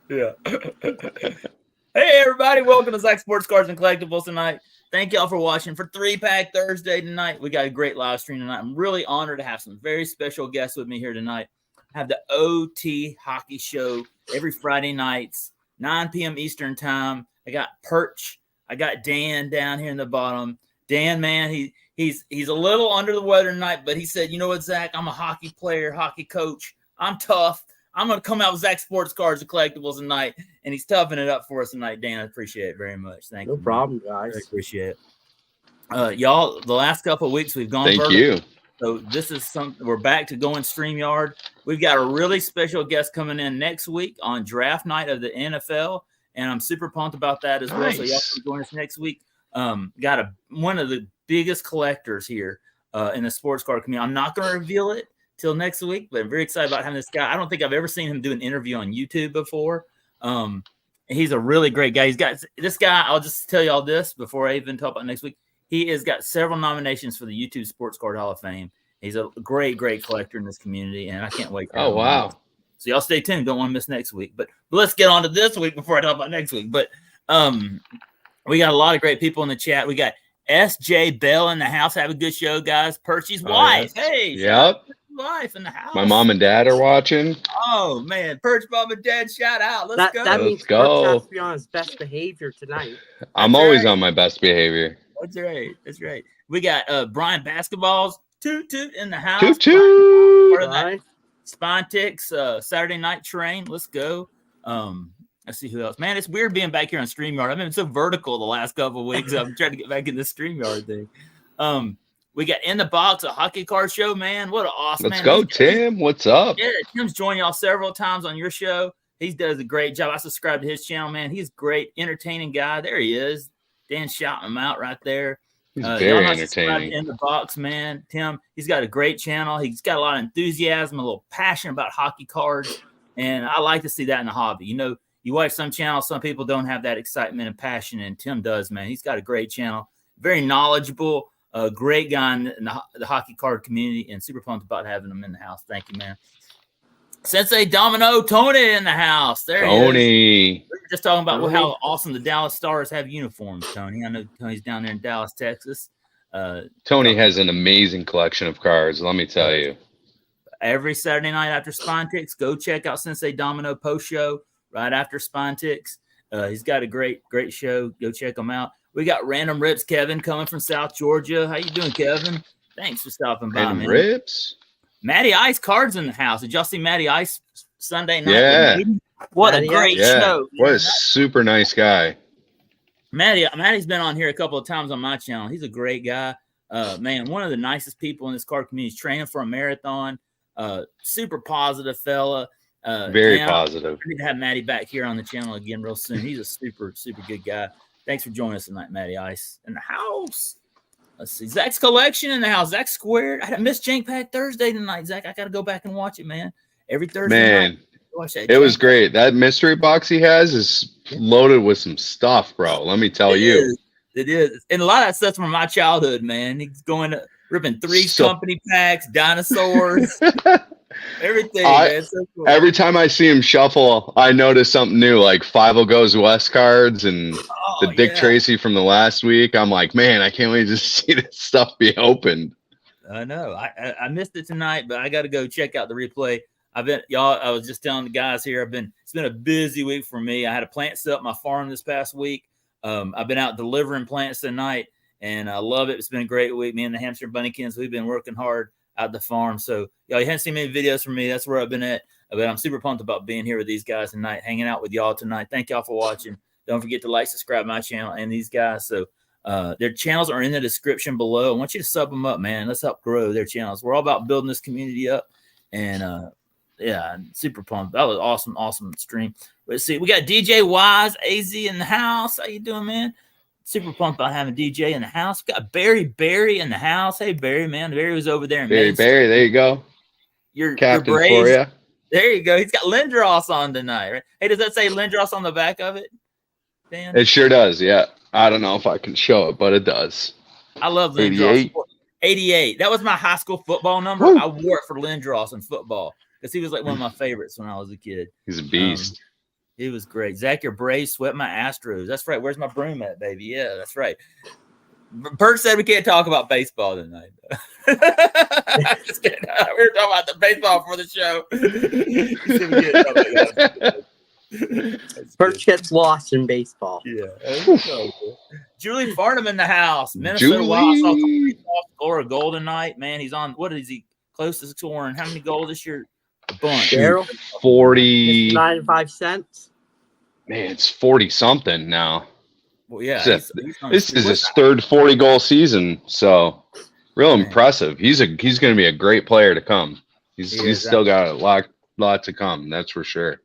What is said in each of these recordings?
Yeah. Hey, everybody. Welcome to Zach Sports Cards and Collectibles tonight. Thank y'all for watching for 3-Pack Thursday tonight. We got a great live stream tonight. I'm really honored to have some very special guests with me here tonight. I have the OT Hockey Show every Friday nights, 9 p.m. Eastern Time. I got Perch. I got Dan down here in the bottom. Dan, man, he's a little under the weather tonight, but he said, you know what, Zach, I'm a hockey player, hockey coach. I'm tough. I'm going to come out with Zach Sports Cards and Collectibles tonight, and he's toughing it up for us tonight. Dan, I appreciate it very much. Thank you. No problem, guys. I appreciate it. Y'all, the last couple of weeks we've gone Thank vertical. you. So this is we're back to going StreamYard. We've got a really special guest coming in next week on draft night of the NFL, and I'm super pumped about that as well. So y'all can join us next week. Got one of the biggest collectors here in the sports card community. I'm not going to reveal it till next week, but I'm very excited about having this guy. I don't think I've ever seen him do an interview on YouTube before. He's a really great guy. He's got this guy. I'll just tell you all this before I even talk about next week. He has got several nominations for the YouTube Sports Card Hall of Fame. He's a great collector in this community, and I can't wait. Oh, wow. So y'all stay tuned. Don't want to miss next week. But let's get on to this week before I talk about next week. But we got a lot of great people in the chat. We got S.J. Bell in the house. Have a good show, guys. Percy's wife. Yes. Hey. Yep. Wife in the house. My mom and dad are watching. Oh man, Perch mom and dad, shout out. Let's go. That means Perch has to be on his best behavior tonight. I'm always on my best behavior. That's right. That's right. We got Brian Basketballs, toot toot in the house. Toot toot. Part of that Spontex Saturday night train. Let's go. Let's see who else. Man, it's weird being back here on StreamYard. I've been so vertical the last couple of weeks. I'm trying to get back in this StreamYard thing. We got In the Box, a hockey card show, man. What an awesome Let's go, Tim. What's up? Yeah, Tim's joined y'all several times on your show. He does a great job. I subscribe to his channel, man. He's a great, entertaining guy. There he is. Dan shouting him out right there. He's very entertaining. In the Box, man. Tim, he's got a great channel. He's got a lot of enthusiasm, a little passion about hockey cards. And I like to see that in the hobby. You know, you watch some channels, some people don't have that excitement and passion, and Tim does, man. He's got a great channel. Very knowledgeable. A great guy in the hockey card community, and super pumped about having him in the house. Thank you, man. Sensei Domino, Tony in the house. There Tony. He is. We were just talking about how awesome the Dallas Stars have uniforms, Tony. I know Tony's down there in Dallas, Texas. Tony has an amazing collection of cards, let me tell you. Every Saturday night after Spontex, go check out Sensei Domino post show right after Spontex. He's got a great show. Go check him out. We got Random Rips Kevin coming from South Georgia. How you doing, Kevin? Thanks for stopping by, Random man. Rips. Matty Ice cards in the house. Did y'all see Matty Ice Sunday night? Yeah. What a great show. What a super nice guy. Matty's been on here a couple of times on my channel. He's a great guy. Man, one of the nicest people in this card community. He's training for a marathon. Super positive fella. Very positive. I need to have Matty back here on the channel again real soon. He's a super good guy. Thanks for joining us tonight, Matty Ice in the house. Let's see. Zach's collection in the house. Zach Squared. I missed Jank Pack Thursday tonight, Zach. I got to go back and watch it, man. Every Thursday night. It was great. That mystery box he has is loaded with some stuff, bro. Let me tell you. It is. And a lot of that stuff's from my childhood, man. He's going to ripping company packs, dinosaurs. Everything, man. So cool. Every time I see him shuffle, I notice something new, like 5 Goes West cards and the Dick Tracy from the last week. I'm like, man, I can't wait to see this stuff be opened. I know. I missed it tonight, but I got to go check out the replay. I was just telling the guys here, it's been a busy week for me. I had a plant set up my farm this past week. I've been out delivering plants tonight, and I love it. It's been a great week. Me and the Hamster Bunnykins, we've been working hard out the farm. So y'all, you haven't seen many videos from me. That's where I've been at. But I'm super pumped about being here with these guys tonight, hanging out with y'all tonight. Thank y'all for watching. Don't forget to like, subscribe my channel and these guys. So their channels are in the description below. I want you to sub them up, man. Let's help grow their channels. We're all about building this community up. And super pumped. That was awesome stream. Let's see. We got DJ Wise AZ in the house. How you doing, man? Super pumped about having DJ in the house. We got Barry in the house. Hey, Barry, man. Barry was over there. Barry, there you go. Your captain your for you. There you go. He's got Lindros on tonight, right? Hey, does that say Lindros on the back of it, Dan? It sure does, yeah. I don't know if I can show it, but it does. I love Lindros. 88. That was my high school football number. Woo. I wore it for Lindros in football because he was like one of my favorites when I was a kid. He's a beast. He was great. Zach, your Braves swept my Astros. That's right. Where's my broom at, baby? Yeah, that's right. Bert said we can't talk about baseball tonight. Just kidding. We were talking about the baseball for the show. He said we can't talk about that. Birch gets lost in baseball. Yeah. Julie Farnham in the house. Minnesota Wild Sox score a goal tonight. Man, he's on. What is he close to scoring? How many goals this year? A bunch. Daryl? 40. 95 cents. Man, it's 40 something now. Well, yeah. This is his third 40-goal season, so real impressive. He's going to be a great player to come. He's still got a lot to come. That's for sure.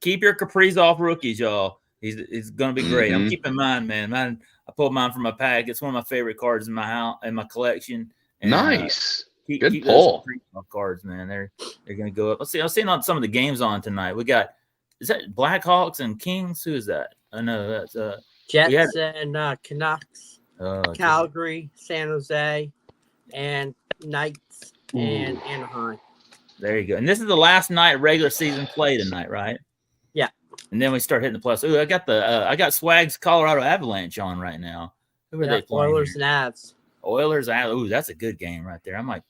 Keep your Kaprizov rookies, y'all. He's going to be great. I'm keeping mine, man. I pulled mine from my pack. It's one of my favorite cards in my house, in my collection. And, nice. Keep pull. Those cards, man. They're going to go up. Let's see. I was seeing on some of the games on tonight. We got, is that Blackhawks and Kings? Who is that? I know that's Jets and Canucks, Calgary, San Jose, and Knights and Anaheim. There you go. And this is the last night regular season play tonight, right? Yeah. And then we start hitting the plus. Ooh, I got Swag's Colorado Avalanche on right now. Who are they playing? Oilers and Avs. Oilers. Ooh, that's a good game right there. I might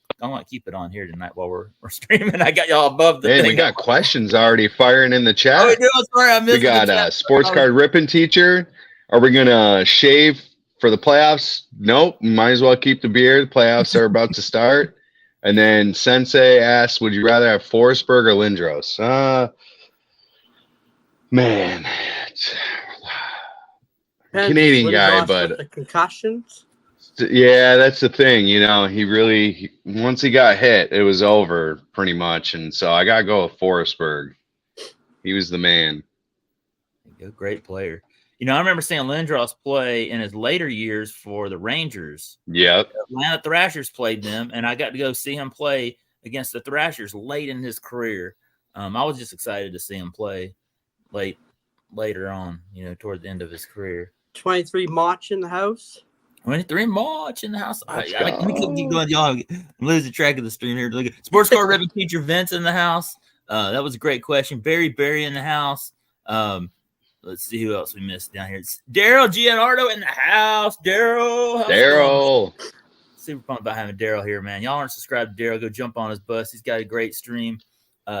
keep it on here tonight while we're streaming. I got y'all above the thing. We got questions already firing in the chat. Oh, we do. Sorry, I missed. We got sports card ripping teacher. Are we gonna shave for the playoffs? Nope. Might as well keep the beard. The playoffs are about to start. And then Sensei asks, would you rather have Forsberg or Lindros? Man, Canadian guy, but the concussions. Yeah, that's the thing. He really once he got hit, it was over pretty much, and so I gotta go with Forsberg. He was the man. Great player. I remember seeing Lindros play in his later years for the Rangers. Yep. Atlanta Thrashers played them, and I got to go see him play against the Thrashers late in his career. I was just excited to see him play later on, toward the end of his career. 23 March in the house. 23 March in the house. Let me keep going, y'all. I'm losing track of the stream here. Look at Sports Card Ribbon teacher Vince in the house. That was a great question. Barry in the house. Let's see who else we missed down here. It's Daryl Gianardo in the house. Daryl. Super pumped about having Daryl here, man. Y'all aren't subscribed to Daryl. Go jump on his bus. He's got a great stream.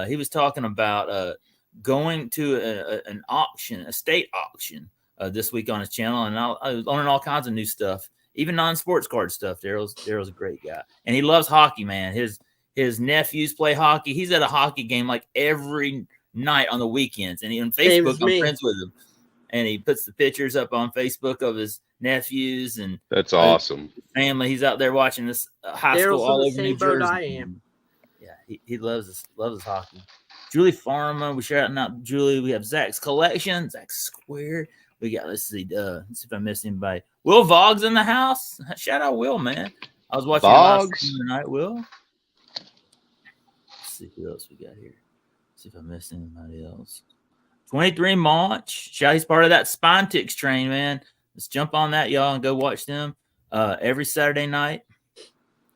He was talking about going to an auction, a state auction this week on his channel. And I was learning all kinds of new stuff, even non-sports card stuff. Daryl's a great guy. And he loves hockey, man. His nephews play hockey. He's at a hockey game like every night on the weekends, and on Facebook I'm friends with him, and he puts the pictures up on Facebook of his nephews, and that's awesome. Family, he's out there watching this high school all over New Jersey. I am. Yeah, he loves his hockey. Julie Farman, we shouting out Julie. We have Zach's collection, Zach's Square. We got let's see if I missed anybody. Will Vogg's in the house. Shout out Will, man. I was watching Vogg's tonight. Will. Let's see who else we got here. See if I missed anybody else. 23 March. Shotty's part of that Spine Ticks train, man. Let's jump on that, y'all, and go watch them every Saturday night.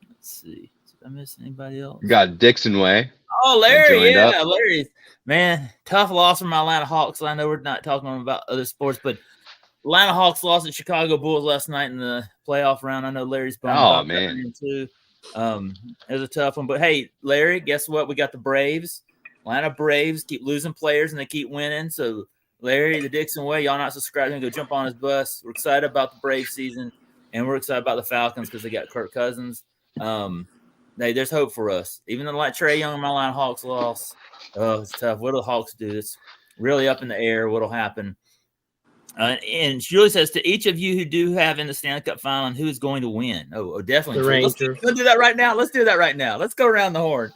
Let's see. Did I miss anybody else? You got Dixon Way. Oh, Larry. Yeah, Larry. Man, tough loss from my Atlanta Hawks. I know we're not talking about other sports, but Atlanta Hawks lost to Chicago Bulls last night in the playoff round. I know Larry's bummed about that too. It was a tough one. But, hey, Larry, guess what? We got the Braves. Atlanta Braves keep losing players and they keep winning. So, Larry, the Dixon Way, y'all not subscribing, go jump on his bus. We're excited about the Braves season, and we're excited about the Falcons because they got Kirk Cousins. There's hope for us. Even though like Trae Young and my Atlanta Hawks lost, it's tough. What do the Hawks do? It's really up in the air what'll happen. And Julie says, to each of you who do have in the Stanley Cup final, who is going to win? Oh, definitely. The Rangers. Let's do that right now. Let's do that right now. Let's go around the horn.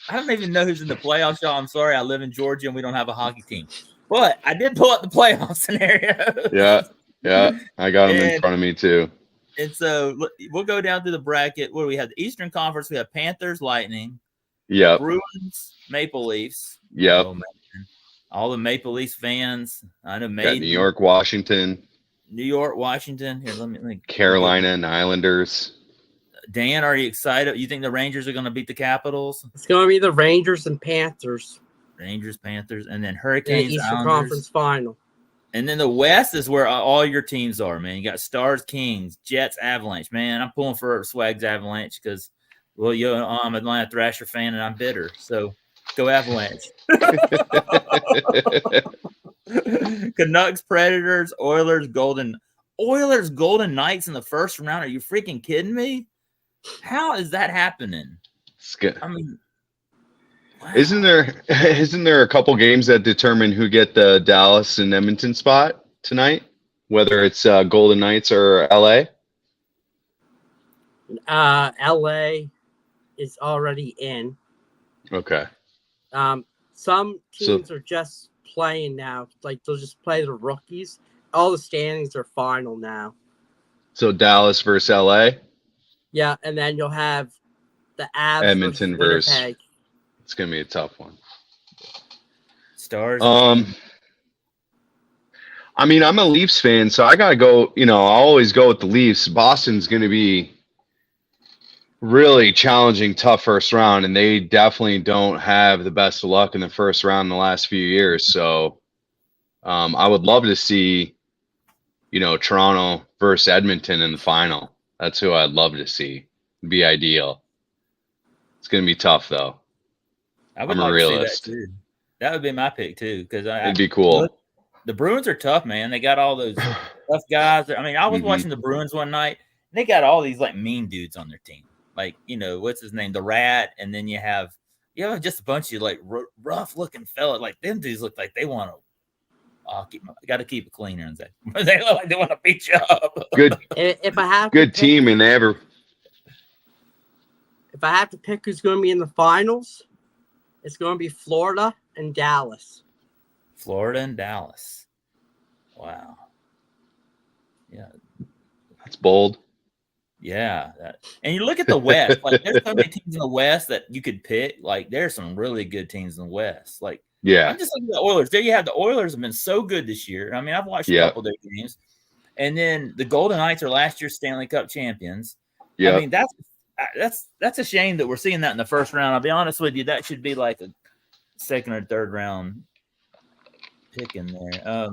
I don't even know who's in the playoffs, y'all. I'm sorry. I live in Georgia and we don't have a hockey team. But I did pull up the playoff scenario. Yeah. I got them in front of me too. And so we'll go down through the bracket. What do we have? The Eastern Conference. We have Panthers, Lightning. Yep. Bruins, Maple Leafs. Yep. Oh, all the Maple Leafs fans. I know. Got New York, Washington. Here, let me. Carolina and Islanders. Dan, are you excited? You think the Rangers are going to beat the Capitals? It's going to be the Rangers and Panthers. Rangers, Panthers, and then In the Hurricanes, Eastern Islanders. Conference Final. And then the West is where all your teams are, man. You got Stars, Kings, Jets, Avalanche. Man, I'm pulling for Swag's Avalanche because, well, I'm an Atlanta Thrasher fan and I'm bitter. So go Avalanche. Canucks, Predators, Oilers, Golden Knights in the first round. Are you freaking kidding me? How is that happening? I mean, wow. Isn't there a couple games that determine who get the Dallas and Edmonton spot tonight? Whether it's Golden Knights or LA? LA is already in. Okay. Some teams are just playing now. Like they'll just play the rookies. All the standings are final now. So Dallas versus LA? Yeah, and then you'll have the Avs Edmonton versus Winnipeg. It's gonna be a tough one. Stars. I mean, I'm a Leafs fan, so I gotta go. I always go with the Leafs. Boston's gonna be really challenging, tough first round, and they definitely don't have the best of luck in the first round in the last few years. So, I would love to see, Toronto versus Edmonton in the final. That's who I'd love to see. It'd be ideal. It's gonna be tough though. I would I'm a like realist. to see that too. That would be my pick too, because It'd be cool. The Bruins are tough, man. They got all those tough guys. I mean, I was watching the Bruins one night. And they got all these like mean dudes on their team. Like, what's his name? The Rat, and then you have just a bunch of like rough looking fella. Like them dudes look like they want to. Got to keep it cleaner and say they look like they want to beat you up. Good. If I have good team, and if I have to pick who's going to be in the finals, it's going to be Florida and Dallas. Florida and Dallas. Wow. Yeah. That's bold. Yeah. And you look at the West. Like, there's so many teams in the West that you could pick. Like, there's some really good teams in the West. Like, yeah. I'm just looking at the Oilers. There you have the Oilers have been so good this year. I mean, I've watched a couple of their games. And then the Golden Knights are last year's Stanley Cup champions. Yeah. I mean, that's a shame that we're seeing that in the first round. I'll be honest with you. That should be like a second or third round pick in there.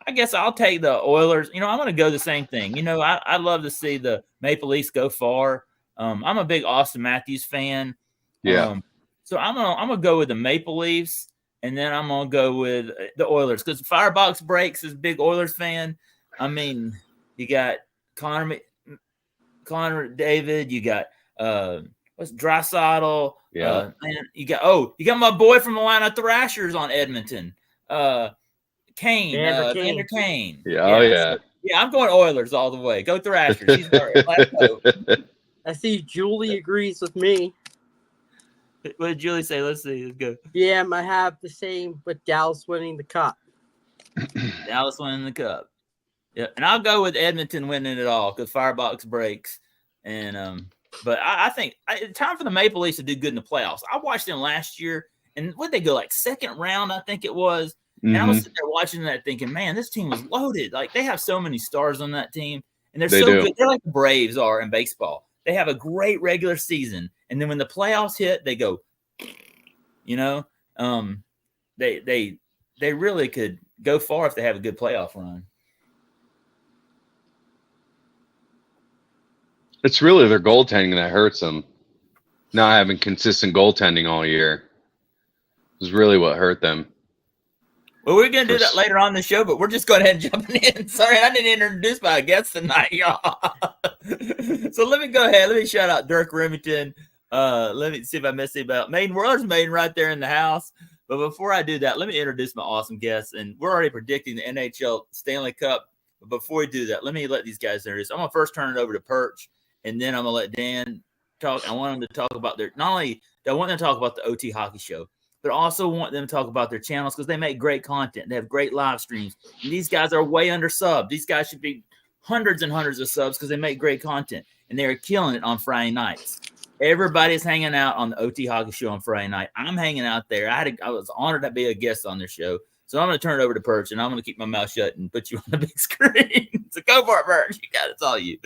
I guess I'll take the Oilers. I'm going to go the same thing. I love to see the Maple Leafs go far. I'm a big Austin Matthews fan. Yeah. So I'm gonna go with the Maple Leafs, and then I'm gonna go with the Oilers because Firebox Breaks is a big Oilers fan. I mean, you got Connor David, you got Draisaitl. Yeah. And you got my boy from Atlanta Thrashers on Edmonton. Kane, Vander Kane. Yeah, oh yeah. Yeah, I'm going Oilers all the way. Go Thrashers. He's let's go. I see Julie agrees with me. What did Julie say? Let's see. Let's go. Yeah, I have the same with Dallas winning the cup. Dallas winning the cup. Yeah, and I'll go with Edmonton winning it all because Firebox Breaks. And but I think it's time for the Maple Leafs to do good in the playoffs. I watched them last year, and what they go like second round, I think it was. And I was sitting there watching that thinking, man, this team was loaded. Like, they have so many stars on that team, and they're so good. They're like the Braves are in baseball. They have a great regular season, and then when the playoffs hit, they go, they really could go far if they have a good playoff run. It's really their goaltending that hurts them. Not having consistent goaltending all year is really what hurt them. Well, we're going to do that later on in the show, but we're just going ahead and jumping in. Sorry, I didn't introduce my guest tonight, y'all. So let me go ahead. Let me shout out Dirk Remington. Let me see if I missed it about Maiden World's Maiden right there in the house. But before I do that, let me introduce my awesome guests. And we're already predicting the NHL Stanley Cup. But before we do that, let me let these guys introduce. I'm going to first turn it over to Perch, and then I'm going to let Dan talk. I want them to talk about not only do I want them to talk about the OT Hockey Show, but also want them to talk about their channels because they make great content. They have great live streams. And these guys are way under subbed. These guys should be hundreds and hundreds of subs because they make great content. And they are killing it on Friday nights. Everybody's hanging out on the OT Hockey Show on Friday night. I'm hanging out there. I was honored to be a guest on their show. So I'm going to turn it over to Perch, and I'm going to keep my mouth shut and put you on the big screen. So go for it, Perch. You got it. It's all you.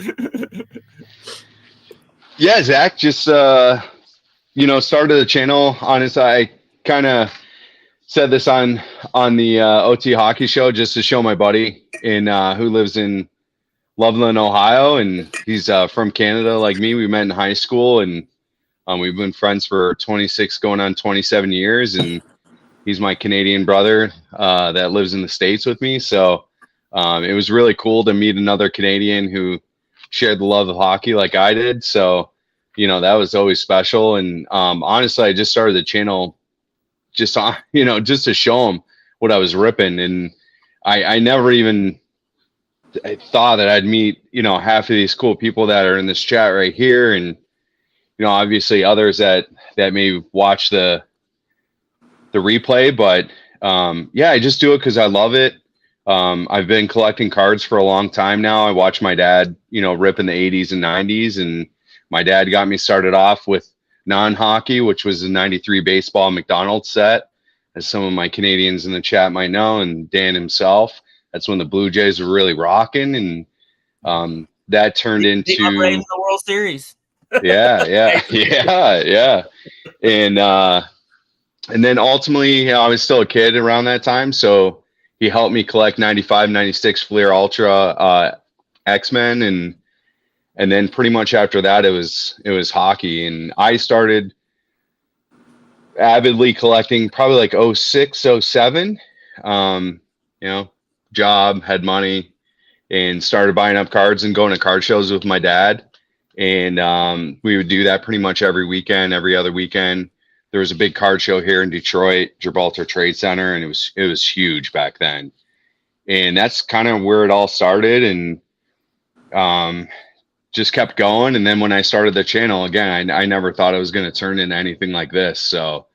Yeah, Zach, just, started the channel. Honestly, I kind of said this on the OT Hockey Show just to show my buddy who lives in Loveland, Ohio, and he's from Canada like me. We met in high school, and we've been friends for 26 going on 27 years, and he's my Canadian brother that lives in the States with me. So it was really cool to meet another Canadian who shared the love of hockey like I did. So, that was always special. And honestly, I just started the channel just to show him what I was ripping. And I never even thought that I'd meet, half of these cool people that are in this chat right here. And, obviously others that may watch the replay, but I just do it because I love it. I've been collecting cards for a long time now. I watched my dad, rip in the 80s and 90s, and my dad got me started off with non-hockey, which was a 93 baseball McDonald's set, as some of my Canadians in the chat might know, and Dan himself. That's when the Blue Jays were really rocking, and that turned into the World Series. yeah. And then ultimately, I was still a kid around that time, so he helped me collect 95, 96 Fleer Ultra X-Men, and then pretty much after that, it was hockey, and I started avidly collecting probably like 06, 07. Job, had money, and started buying up cards and going to card shows with my dad, and we would do that pretty much every weekend, every other weekend. There was a big card show here in Detroit, Gibraltar Trade Center, and it was huge back then. And that's kind of where it all started, and just kept going. And then when I started the channel again, I never thought it was going to turn into anything like this. So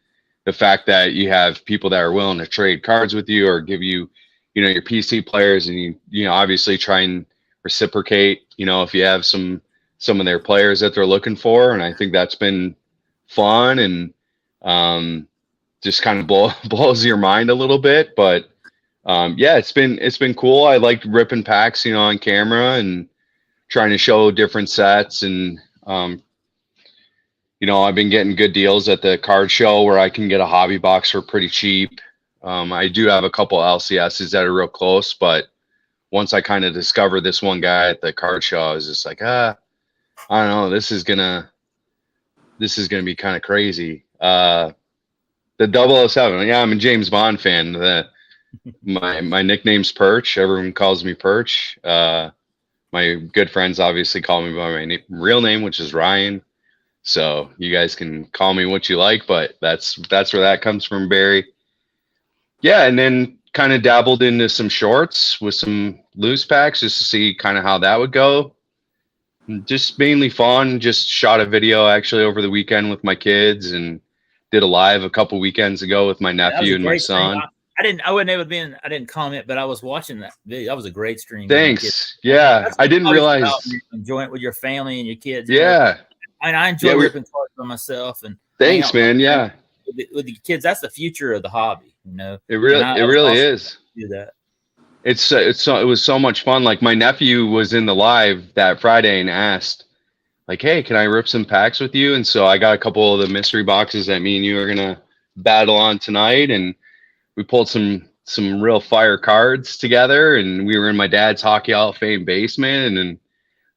the fact that you have people that are willing to trade cards with you or give you, your PC players, and you obviously try and reciprocate, if you have some of their players that they're looking for. And I think that's been fun, and just kind of blows your mind a little bit, but it's been cool. I like ripping packs, on camera and trying to show different sets, and I've been getting good deals at the card show where I can get a hobby box for pretty cheap. I do have a couple LCSs that are real close, but once I kind of discovered this one guy at the card show, I was just like, I don't know, this is gonna be kind of crazy. The 007. Yeah, I'm a James Bond fan. My nickname's Perch. Everyone calls me Perch. My good friends obviously call me by my real name, which is Ryan. So you guys can call me what you like, but that's where that comes from, Barry. Yeah, and then kind of dabbled into some shorts with some loose packs just to see kind of how that would go. Just mainly fun. Just shot a video actually over the weekend with my kids, and did a live a couple weekends ago with my nephew and my son. I wasn't able to be in, I didn't comment, but I was watching that video. That was a great stream. Thanks. Yeah. I didn't realize enjoying it with your family and your kids. Yeah. I enjoy ripping cards by myself, and thanks, man. Yeah. With the kids, that's the future of the hobby. It really is. Do that. It was so much fun. Like my nephew was in the live that Friday and asked, like, hey, can I rip some packs with you? And so I got a couple of the mystery boxes that me and you are gonna battle on tonight, and we pulled some real fire cards together, and we were in my dad's Hockey Hall of Fame basement, and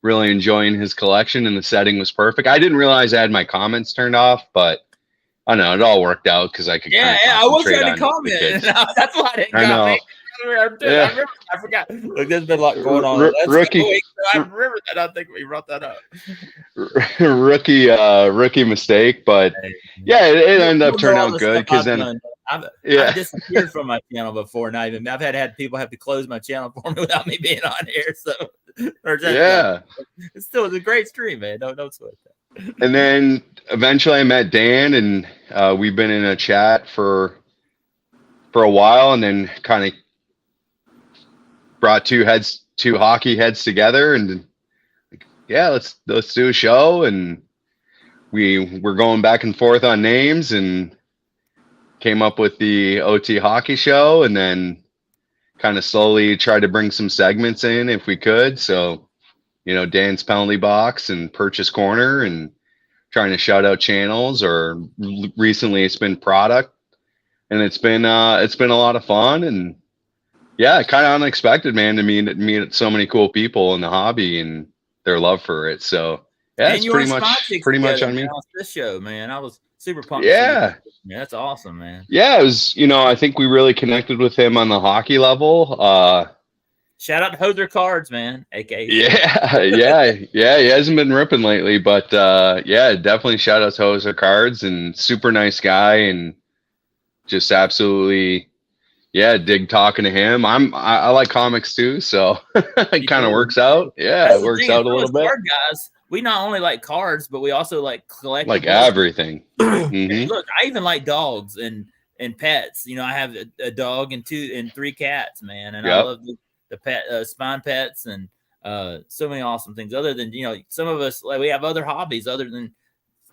really enjoying his collection, and the setting was perfect. I didn't realize I had my comments turned off, but I know it all worked out because I could. I was trying to comment. That's why I didn't comment. I forgot. Look, there's been a lot going on. Rookie. I remember that. I think we brought that up. Rookie mistake, but yeah, it ended up turning out good because then I've disappeared from my channel before, and I've had people have to close my channel for me without me being on here. So it's still a great stream, man. Don't sweat that. And then eventually I met Dan, and we've been in a chat for a while, and then kind of brought two hockey heads together, and let's do a show. And we're going back and forth on names, and came up with the OT Hockey Show, and then kind of slowly tried to bring some segments in if we could. So, Dan's Penalty Box and Purchase Corner, and trying to shout out channels, or recently it's been product. and it's been a lot of fun, and yeah, kind of unexpected, man, to meet so many cool people in the hobby and their love for it. So yeah, And it's you were Spy Chicks pretty much together, on man, me. on this show, man. I was super pumped. Yeah. Yeah, that's awesome, man. Yeah, it was, I think we really connected with him on the hockey level. Shout out to Hoser Cards, man, aka. Yeah. He hasn't been ripping lately, but yeah, definitely shout out to Hoser Cards, and super nice guy, and just absolutely, yeah, dig talking to him. I like comics too, so it kind of works out. Yeah, That's it works out a little bit. Card guys, we not only like cards, but we also like collectibles. Like everything. Mm-hmm. Look, I even like dogs and pets. I have a dog and 2 and 3 cats, man, and I love the pet spine pets and so many awesome things. Other than some of us, like, we have other hobbies other than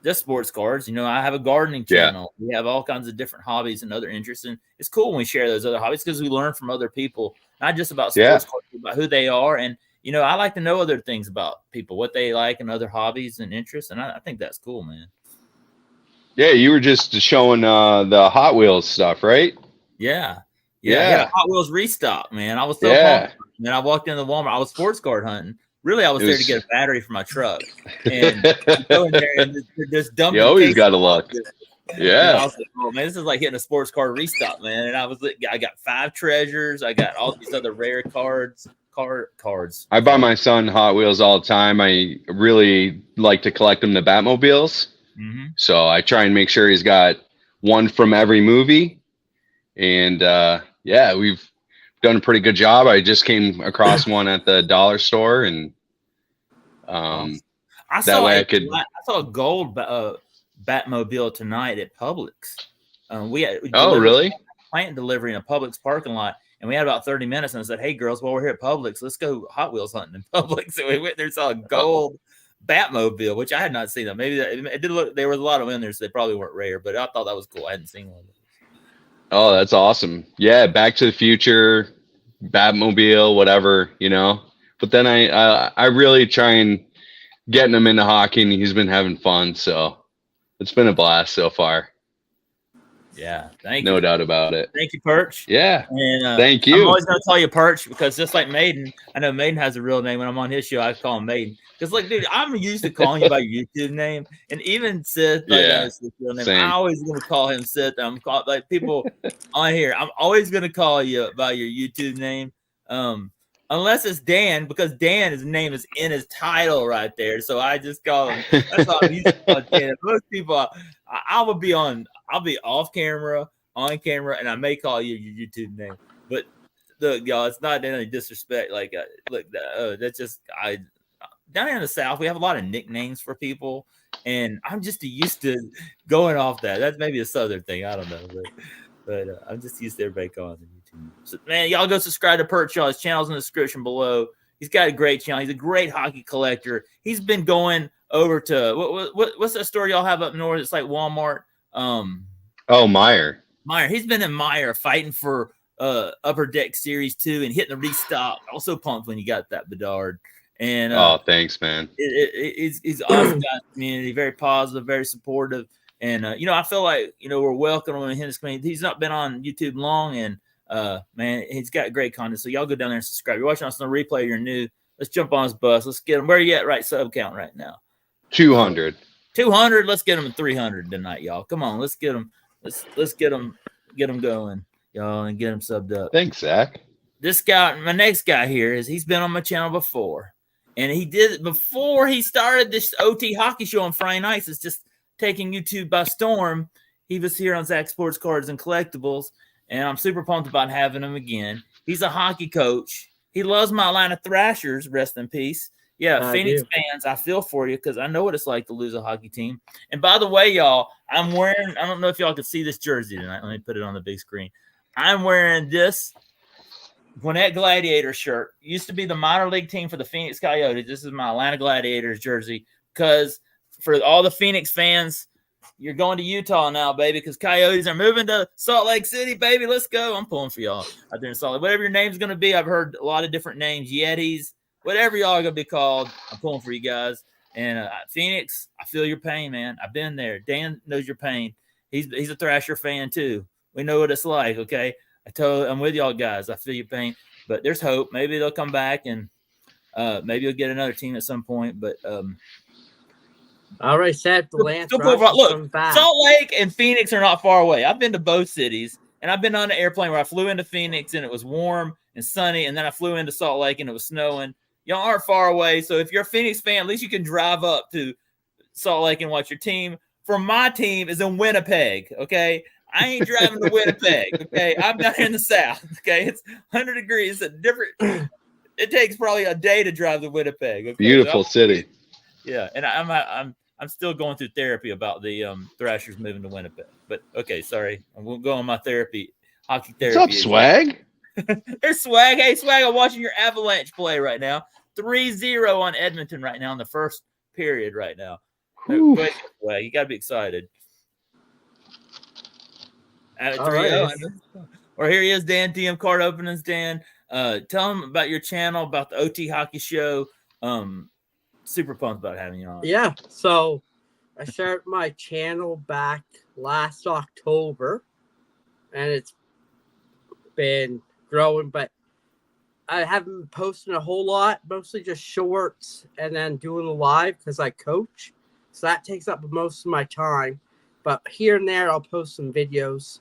just sports cards. I have a gardening channel. We have all kinds of different hobbies and other interests, and it's cool when we share those other hobbies because we learn from other people, not just about sports cards, but about who they are. And I like to know other things about people, what they like, and other hobbies and interests, and I think that's cool, man. Yeah, you were just showing the Hot Wheels stuff, right? Yeah. Hot Wheels restock, man. I was so pumped. Man, I walked into Walmart. I was sports card hunting. Really, I was there to get a battery for my truck. And go in there and just dump. You always got to look. Yeah. I was like, oh man, this is like hitting a sports card restock, man. And I got 5 treasures. I got all these other rare cards. I buy my son Hot Wheels all the time. I really like to collect them, the Batmobiles. Mm-hmm. So I try and make sure he's got one from every movie. And yeah, we've done a pretty good job. I just came across one at the dollar store, and I saw a gold Batmobile tonight at Publix. We really? Plant delivery in a Publix parking lot, and we had about 30 minutes. And I said, "Hey, girls, while we're here at Publix, let's go Hot Wheels hunting in Publix." So we went there, saw a gold Batmobile, which I had not seen. Maybe it did look. There was a lot of them in there, so they probably weren't rare. But I thought that was cool. I hadn't seen one. Oh, that's awesome. Yeah, Back to the Future, Batmobile, whatever, But then I really try and getting him into hockey, and he's been having fun. So it's been a blast so far. Yeah, thank you. No doubt about it. Thank you, Perch. Yeah, and thank you. I'm always going to call you Perch because just like Maiden, I know Maiden has a real name. When I'm on his show, I call him Maiden. Because, like, dude, I'm used to calling you by your YouTube name, and even Sith, his real name. I always going to call him Sith. I'm called like people on here. I'm always going to call you by your YouTube name, unless it's Dan, because his name is in his title right there. So I just call him. That's all I'm used to calling Dan. Most people, I'll be off camera, on camera, and I may call you your YouTube name. But look, y'all, it's not any disrespect. Like, that's just down here in the South, we have a lot of nicknames for people, and I'm just used to going off that. That's maybe a Southern thing. I don't know, but I'm just used to everybody calling him YouTube. So, man, y'all go subscribe to Perch, y'all. His channel's in the description below. He's got a great channel. He's a great hockey collector. He's been going over to what's that store y'all have up north? It's like Walmart. Meijer. He's been in Meijer fighting for Upper Deck Series 2 and hitting the restock. Also pumped when you got that Bedard. And thanks, man. He's awesome guy in the community, very positive, very supportive. And I feel like we're welcoming him in his community. He's not been on YouTube long, and man, he's got great content. So y'all go down there and subscribe. You're watching us on the replay, you're new. Let's jump on his bus. Let's get him. Where are you at right sub count right now? 200. 200. Let's get him at 300 tonight, y'all. Come on, let's get him. Let's get him going, y'all, and get him subbed up. Thanks, Zach. This guy, my next guy here, he's been on my channel before, and he did it before he started this OT hockey show on Friday nights. It's just taking YouTube by storm. He was here on Zach Sports Cards and Collectibles, and I'm super pumped about having him again. He's a hockey coach. He loves my Atlanta Thrashers. Rest in peace. Yeah, Phoenix fans, I feel for you because I know what it's like to lose a hockey team. And by the way, y'all, I'm wearing, I don't know if y'all can see this jersey tonight. Let me put it on the big screen. I'm wearing this Gwinnett Gladiator shirt. Used to be the minor league team for the Phoenix Coyotes. This is my Atlanta Gladiators jersey because for all the Phoenix fans, you're going to Utah now, baby, because Coyotes are moving to Salt Lake City, baby. Let's go. I'm pulling for y'all out there in Salt Lake. Whatever your name's going to be, I've heard a lot of different names, Yetis, whatever y'all are going to be called, I'm pulling for you guys. And Phoenix, I feel your pain, man. I've been there. Dan knows your pain. He's a Thrasher fan too. We know what it's like. Okay, I'm with y'all guys. I feel your pain, but there's hope. Maybe they'll come back and maybe you'll get another team at some point. But I already said the Lance still Rush is coming look, back. Salt Lake and Phoenix are not far away. I've been to both cities, and I've been on an airplane where I flew into Phoenix and it was warm and sunny, and then I flew into Salt Lake and it was snowing. Y'all aren't far away, so if you're a Phoenix fan, at least you can drive up to Salt Lake and watch your team. For my team is in Winnipeg, okay? I ain't driving to Winnipeg, okay? I'm down here in the South, okay? It's 100 degrees. It's a different – it takes probably a day to drive to Winnipeg. Okay? Beautiful city. Yeah, and I'm still going through therapy about the Thrashers moving to Winnipeg. But, okay, sorry. I won't go on my hockey therapy. What's up, Swag? There's Swag. Hey, Swag, I'm watching your Avalanche play right now. 3-0 on Edmonton right now in the first period right now. Swag, you got to be excited. At 3-0. Right. Or here he is, Dan, TM Card Openings, Dan. Tell him about your channel, about the OT Hockey Show. Super pumped about having you on. Yeah, so I started my channel back last October, and it's been growing, but I haven't been posting a whole lot, mostly just shorts and then doing a live because I coach. So that takes up most of my time. But here and there, I'll post some videos.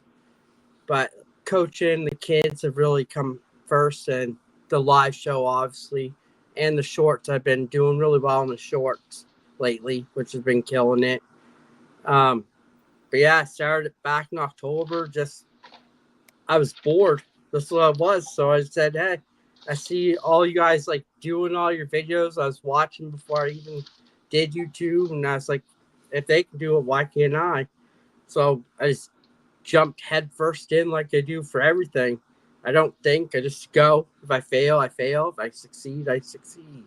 But coaching the kids have really come first, and the live show, obviously, and the shorts. I've been doing really well in the shorts lately, which has been killing it. But yeah, I started it back in October. I was bored. That's what I was. So I said, hey, I see all you guys like doing all your videos. I was watching before I even did YouTube, and I was like, if they can do it, why can't I? So I just jumped head first in like I do for everything. I don't think. I just go. If I fail, I fail. If I succeed, I succeed.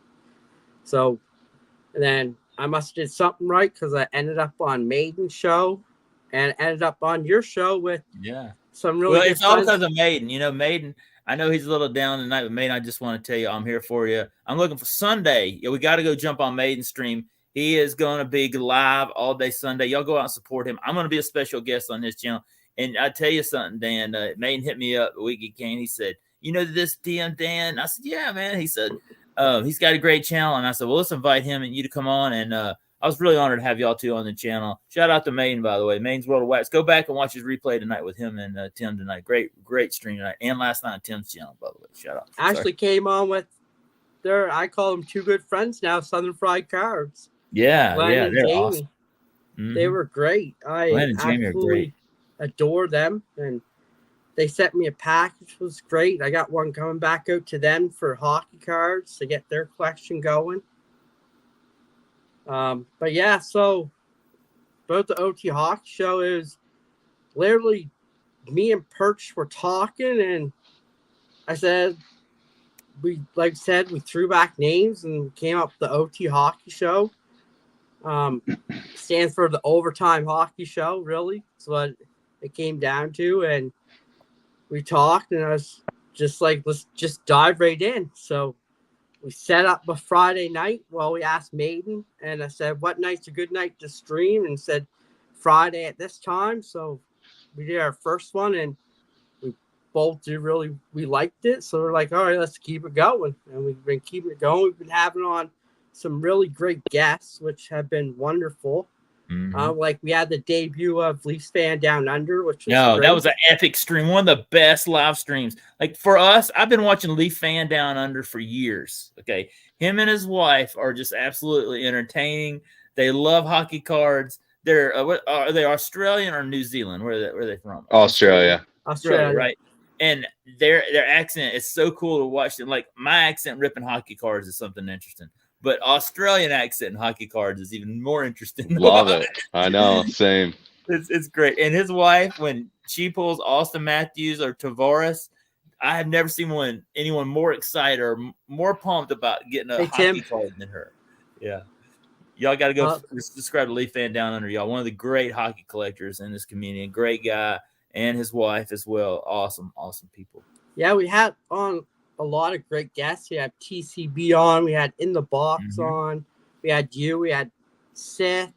So, and then I must have did something right because I ended up on Maiden's show and ended up on your show with some really good it's all because of Maiden. You know, Maiden, I know he's a little down tonight, but Maiden, I just want to tell you, I'm here for you. I'm looking for Sunday. Yeah, we got to go jump on Maiden's stream. He is going to be live all day Sunday. Y'all go out and support him. I'm going to be a special guest on this channel. And I tell you something, Dan, Maiden hit me up the week he came. He said, you know this DM Dan? I said, yeah, man. He said, he's got a great channel. And I said, well, let's invite him and you to come on. And I was really honored to have y'all two on the channel. Shout out to Maiden, by the way. Maine's World of Wax. Go back and watch his replay tonight with him and Tim tonight. Great stream tonight. And last night on Tim's channel, by the way. Shout out. Actually came on with I call them two good friends now, Southern Fried Cards. Yeah, they're awesome. Mm-hmm. They were great. I absolutely adore them, and they sent me a package, which was great. I got one coming back out to them for hockey cards to get their collection going. But yeah, so both the OT Hockey Show is literally me and Perch were talking, and I said, we threw back names and came up with the OT Hockey Show. Stands for the Overtime Hockey Show, really. That's what it came down to. And we talked, and I was just like, let's just dive right in. So we set up a Friday night. Well, we asked Maiden, and I said, what night's a good night to stream? And said Friday at this time. So we did our first one, and we both we liked it. So we're like, all right, let's keep it going. And we've been keeping it going. We've been having on some really great guests, which have been wonderful. Mm-hmm. Like we had the debut of Leafs Fan Down Under, which was that was an epic stream, one of the best live streams. Like for us, I've been watching Leaf Fan Down Under for years. Okay, him and his wife are just absolutely entertaining. They love hockey cards. They're are they Australian or New Zealand? Where are they from? Australia, right? And their accent is so cool to watch. And like my accent ripping hockey cards is something interesting. But Australian accent in hockey cards is even more interesting. Love it. I know. Same. It's great. And his wife, when she pulls Austin Matthews or Tavares, I have never seen anyone more excited or more pumped about getting a hockey card than her. Yeah. Y'all got to go subscribe to Leaf Fan Down Under, y'all. One of the great hockey collectors in this community. A great guy and his wife as well. Awesome people. Yeah, we had on a lot of great guests. We had TCB on. We had In the Box on. We had you. We had Seth.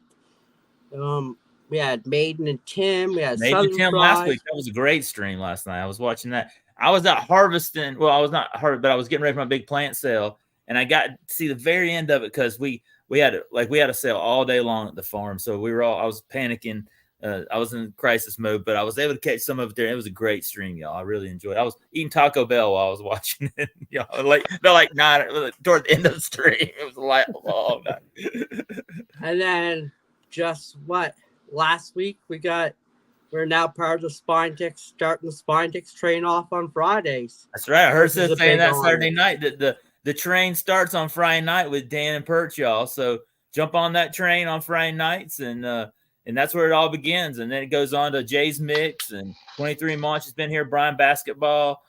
We had Maiden and Tim. We had Maybe Southern Tim Fries. last week. That was a great stream last night. I was watching that. I was out harvesting. Well, I was not harvesting, but I was getting ready for my big plant sale, and I got to see the very end of it because we had a sale all day long at the farm. So I was panicking. I was in crisis mode, but I was able to catch some of it there. It was a great stream, y'all. I really enjoyed it. I was eating Taco Bell while I was watching it. Y'all, like 9 toward the end of the stream. It was like all night. And then last week we're now part of the Spinetix, starting the Spinetix train off on Fridays. That's right. I heard This is a Seth saying big that honor. Saturday night that the train starts on Friday night with Dan and Perch, y'all. So jump on that train on Friday nights, and that's where it all begins. And then it goes on to Jay's Mix and 23 Munch has been here. Brian Basketball,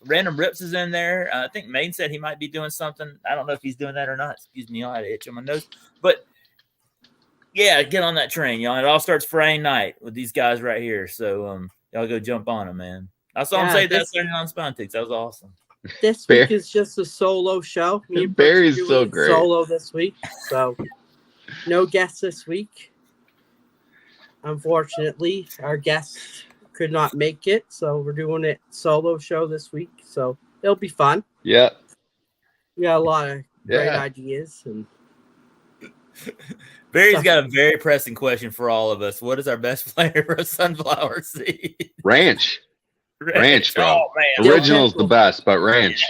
Random Rips is in there. I think Maine said he might be doing something. I don't know if he's doing that or not. Excuse me, I had an itch on my nose, but. Yeah, get on that train, y'all. It all starts Friday night with these guys right here. So y'all go jump on them, man. I saw him say that Saturday on Spinetix. That was awesome. This week is just a solo show. Me and Barry's Perch are so doing great. solo this week, so no guests this week. Unfortunately, our guests could not make it, so we're doing it solo show this week. So it'll be fun. Yeah. We got a lot of great Yeah. ideas, and Barry's got a very pressing question for all of us. What is our best flavor of sunflower seed? Ranch. Ranch, bro. Oh, man. Original's the best, but ranch.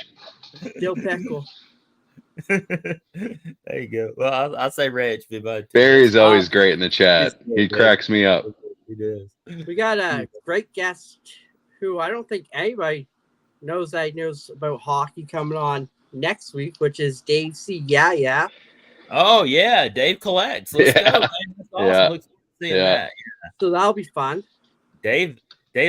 dill pickle. There you go. Well, I'll say ranch. Barry's always great in the chat. He's good, He cracks me up. He does. We got a great guest who I don't think anybody knows about hockey coming on next week, which is Dave C. Yeah. Oh, yeah. Dave collects. Let's go, man. That's awesome. Yeah. Look forward to seeing Yeah. that. So that'll be fun. Dave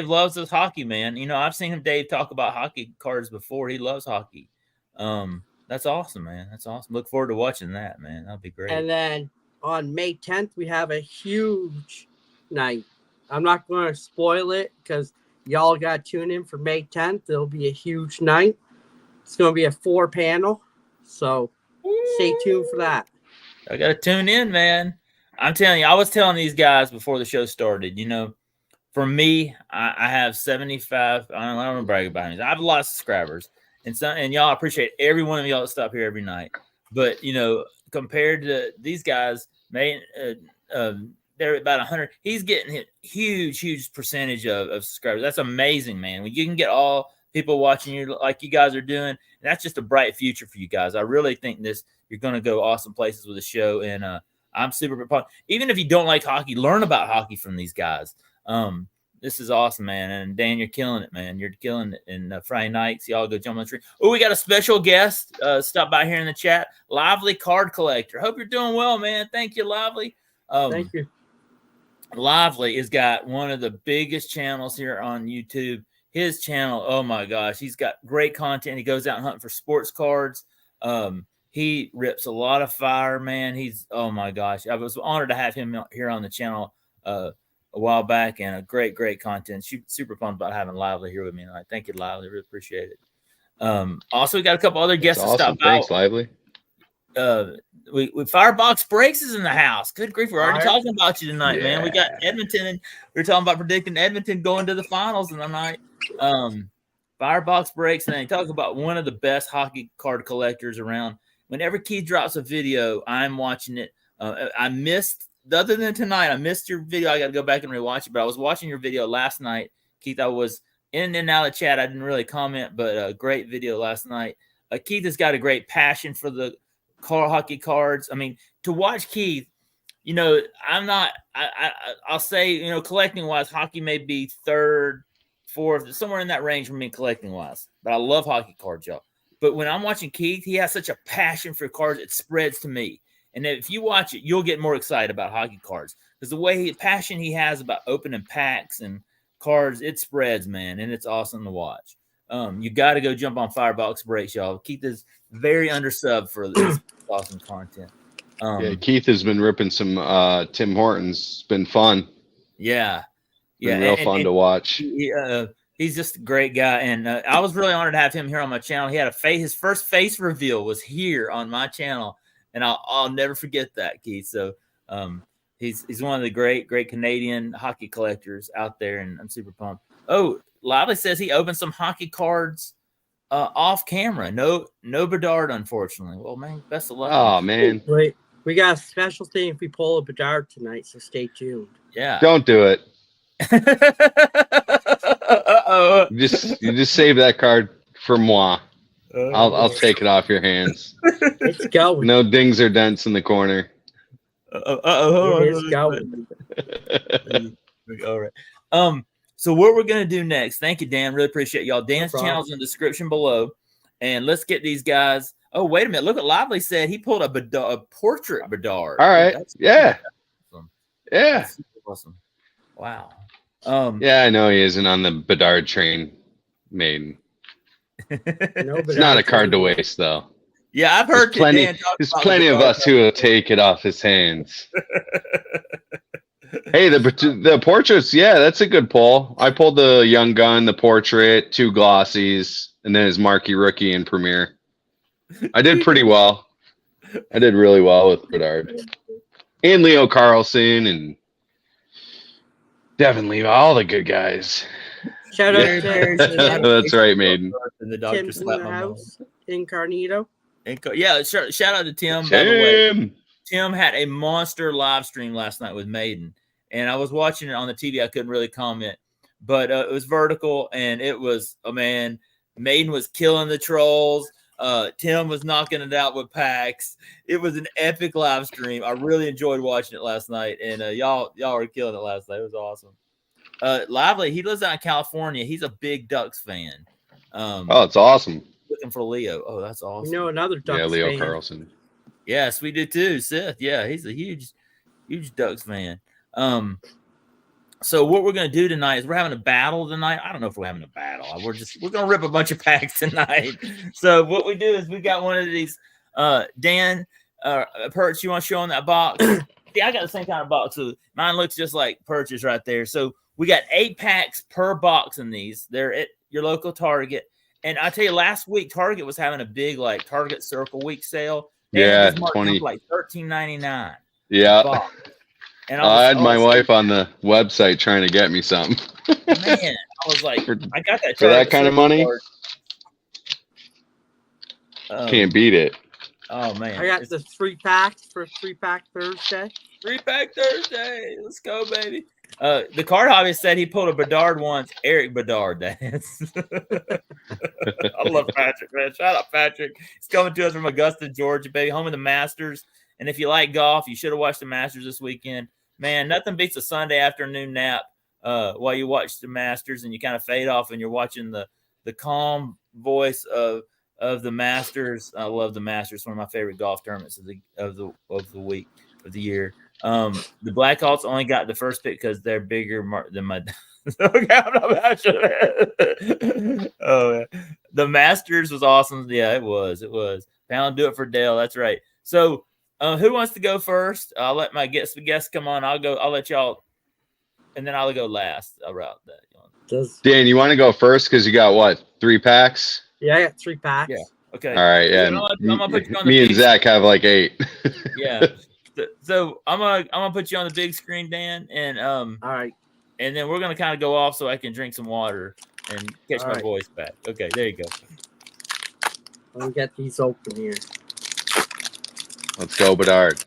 loves his hockey, man. You know, I've seen Dave talk about hockey cards before. He loves hockey. That's awesome, man. That's awesome. Look forward to watching that, man. That'll be great. And then on May 10th, we have a huge night. I'm not going to spoil it because y'all got to tune in for May 10th. It'll be a huge night. It's going to be a 4-panel. So stay tuned for that. I got to tune in, man. I'm telling you, I was telling these guys before the show started, you know, for me, I have 75. I don't want to brag about it. I have a lot of subscribers. And y'all appreciate every one of y'all that stop here every night. But, you know, compared to these guys, they're about 100. He's getting a huge percentage of subscribers. That's amazing, man. When you can get all people watching you like you guys are doing, that's just a bright future for you guys. I really think you're going to go awesome places with the show. And I'm super pumped. Even if you don't like hockey, learn about hockey from these guys. This is awesome, man. And Dan, you're killing it, man. You're killing it. And Friday nights, y'all go jump on the tree. Oh, we got a special guest stop by here in the chat. Lively Card Collector. Hope you're doing well, man. Thank you, Lively. Thank you. Lively has got one of the biggest channels here on YouTube. His channel, oh my gosh, he's got great content. He goes out hunting for sports cards. He rips a lot of fire, man. Oh my gosh. I was honored to have him here on the channel a while back, and a great content. Super pumped about having Lively here with me tonight. Thank you, Lively. Really appreciate it. Also, we got a couple other guests to stop by. Thanks, Lively. We Firebox Breaks is in the house. Good grief, we're already talking about you tonight, man. We got Edmonton, and we were talking about predicting Edmonton going to the finals in the night. Firebox Breaks, and they talk about one of the best hockey card collectors around. Whenever Keith drops a video, I'm watching it. I missed, other than tonight, I missed your video. I got to go back and rewatch it, but I was watching your video last night. Keith, I was in and out of chat. I didn't really comment, but a great video last night. Keith has got a great passion for the hockey cards. I mean, to watch Keith, you know, I'll say, you know, collecting wise, hockey may be third, fourth, somewhere in that range for me collecting wise. But I love hockey cards, y'all. But when I'm watching Keith, he has such a passion for cards, it spreads to me. And if you watch it, you'll get more excited about hockey cards because the passion he has about opening packs and cards, it spreads, man, and it's awesome to watch. You got to go jump on Firebox Breaks, y'all. Keith is very undersubbed for this awesome content. Keith has been ripping some Tim Hortons. It's been fun. Yeah. Been real fun to watch. He's just a great guy, and I was really honored to have him here on my channel. He had his first face reveal was here on my channel, and I'll never forget that, Keith. So He's one of the great Canadian hockey collectors out there, and I'm super pumped. Oh, Lively says he opened some hockey cards off camera. No Bedard, unfortunately. Well, man, best of luck. Oh man, Wait, we got a special thing if we pull a Bedard tonight, so stay tuned. Yeah. don't do it. Uh-oh. You just save that card for moi. I'll take it off your hands. It's going. No dings or dents in the corner. It is going. All right. So what we're gonna do next? Thank you, Dan. Really appreciate y'all. Dan's problem. channel's in the description below, and let's get these guys. Oh, wait a minute! Look what Lively said. He pulled a portrait Bedard. All right. That's Yeah. awesome. Yeah. That's super awesome. Wow. Yeah, I know he isn't on the Bedard train, Maiden. No, It's not a card to waste, though. Yeah, I've heard There's plenty of us who will take it off his hands. Hey, the portraits, yeah, that's a good pull. I pulled the Young Gun, the portrait, 2 glossies, and then his marquee rookie in Premier. I did pretty well. I did really well with Bedard. And Leo Carlson and Devin Levi, all the good guys. Shout out to That's right, Maiden. And the doctor Tim's in slapped the my house. Incarnito. Yeah, shout out to Tim. By the way, Tim. Tim had a monster live stream last night with Maiden, and I was watching it on the TV. I couldn't really comment, but it was vertical, and it was man. Maiden was killing the trolls. Tim was knocking it out with packs. It was an epic live stream. I really enjoyed watching it last night, and y'all were killing it last night. It was awesome. Lively, he lives out in California. He's a big Ducks fan. Oh, it's awesome. Looking for Leo. Oh, that's awesome. You know another Ducks Yeah, Leo fan. Carlson. Yes, we do too. Seth, yeah, he's a huge Ducks fan. So what we're gonna do tonight is we're having a battle tonight. I don't know if we're having a battle. We're gonna rip a bunch of packs tonight. So what we do is we got one of these. Dan, Perch, you want to show on that box? Yeah, I got the same kind of box. So mine looks just like Perch's right there. So we got 8 packs per box in these. They're at your local Target. And I tell you, last week Target was having a big like Target Circle Week sale. Yeah, 20 like $13.99. Yeah. And I had my wife on the website trying to get me something. Man, I was like, I got that for that kind of money. Can't beat it. Oh man, I got the 3 packs for 3-pack Thursday. 3-pack Thursday. Let's go, baby. The card hobbyist said he pulled a Bedard once. Eric Bedard, that is. I love Patrick, man. Shout out Patrick. He's coming to us from Augusta, Georgia, baby, home of the Masters. And if you like golf, you should have watched the Masters this weekend. Man, nothing beats a Sunday afternoon nap while you watch the Masters and you kind of fade off and you're watching the calm voice of the Masters. I love the Masters. One of my favorite golf tournaments of the week of the year. The Blackhawks only got the first pick because they're bigger than my. Okay, I'm not sure. Oh, man. The Masters was awesome. Yeah, it was. Pound do it for Dale. That's right. So, who wants to go first? I'll let my guests come on. I'll let y'all, and then I'll go last. I'll route that. Dan, you want to go first because you got what, 3 packs? Yeah, I got 3 packs. Yeah. Okay. All right. Yeah. I'm gonna put you on the me and big Zach have like 8. Yeah. So I'm gonna put you on the big screen, Dan, and All right. and then we're gonna kind of go off so I can drink some water and catch my voice back. Okay, there you go. Let me get these open here. Let's go, Bedard.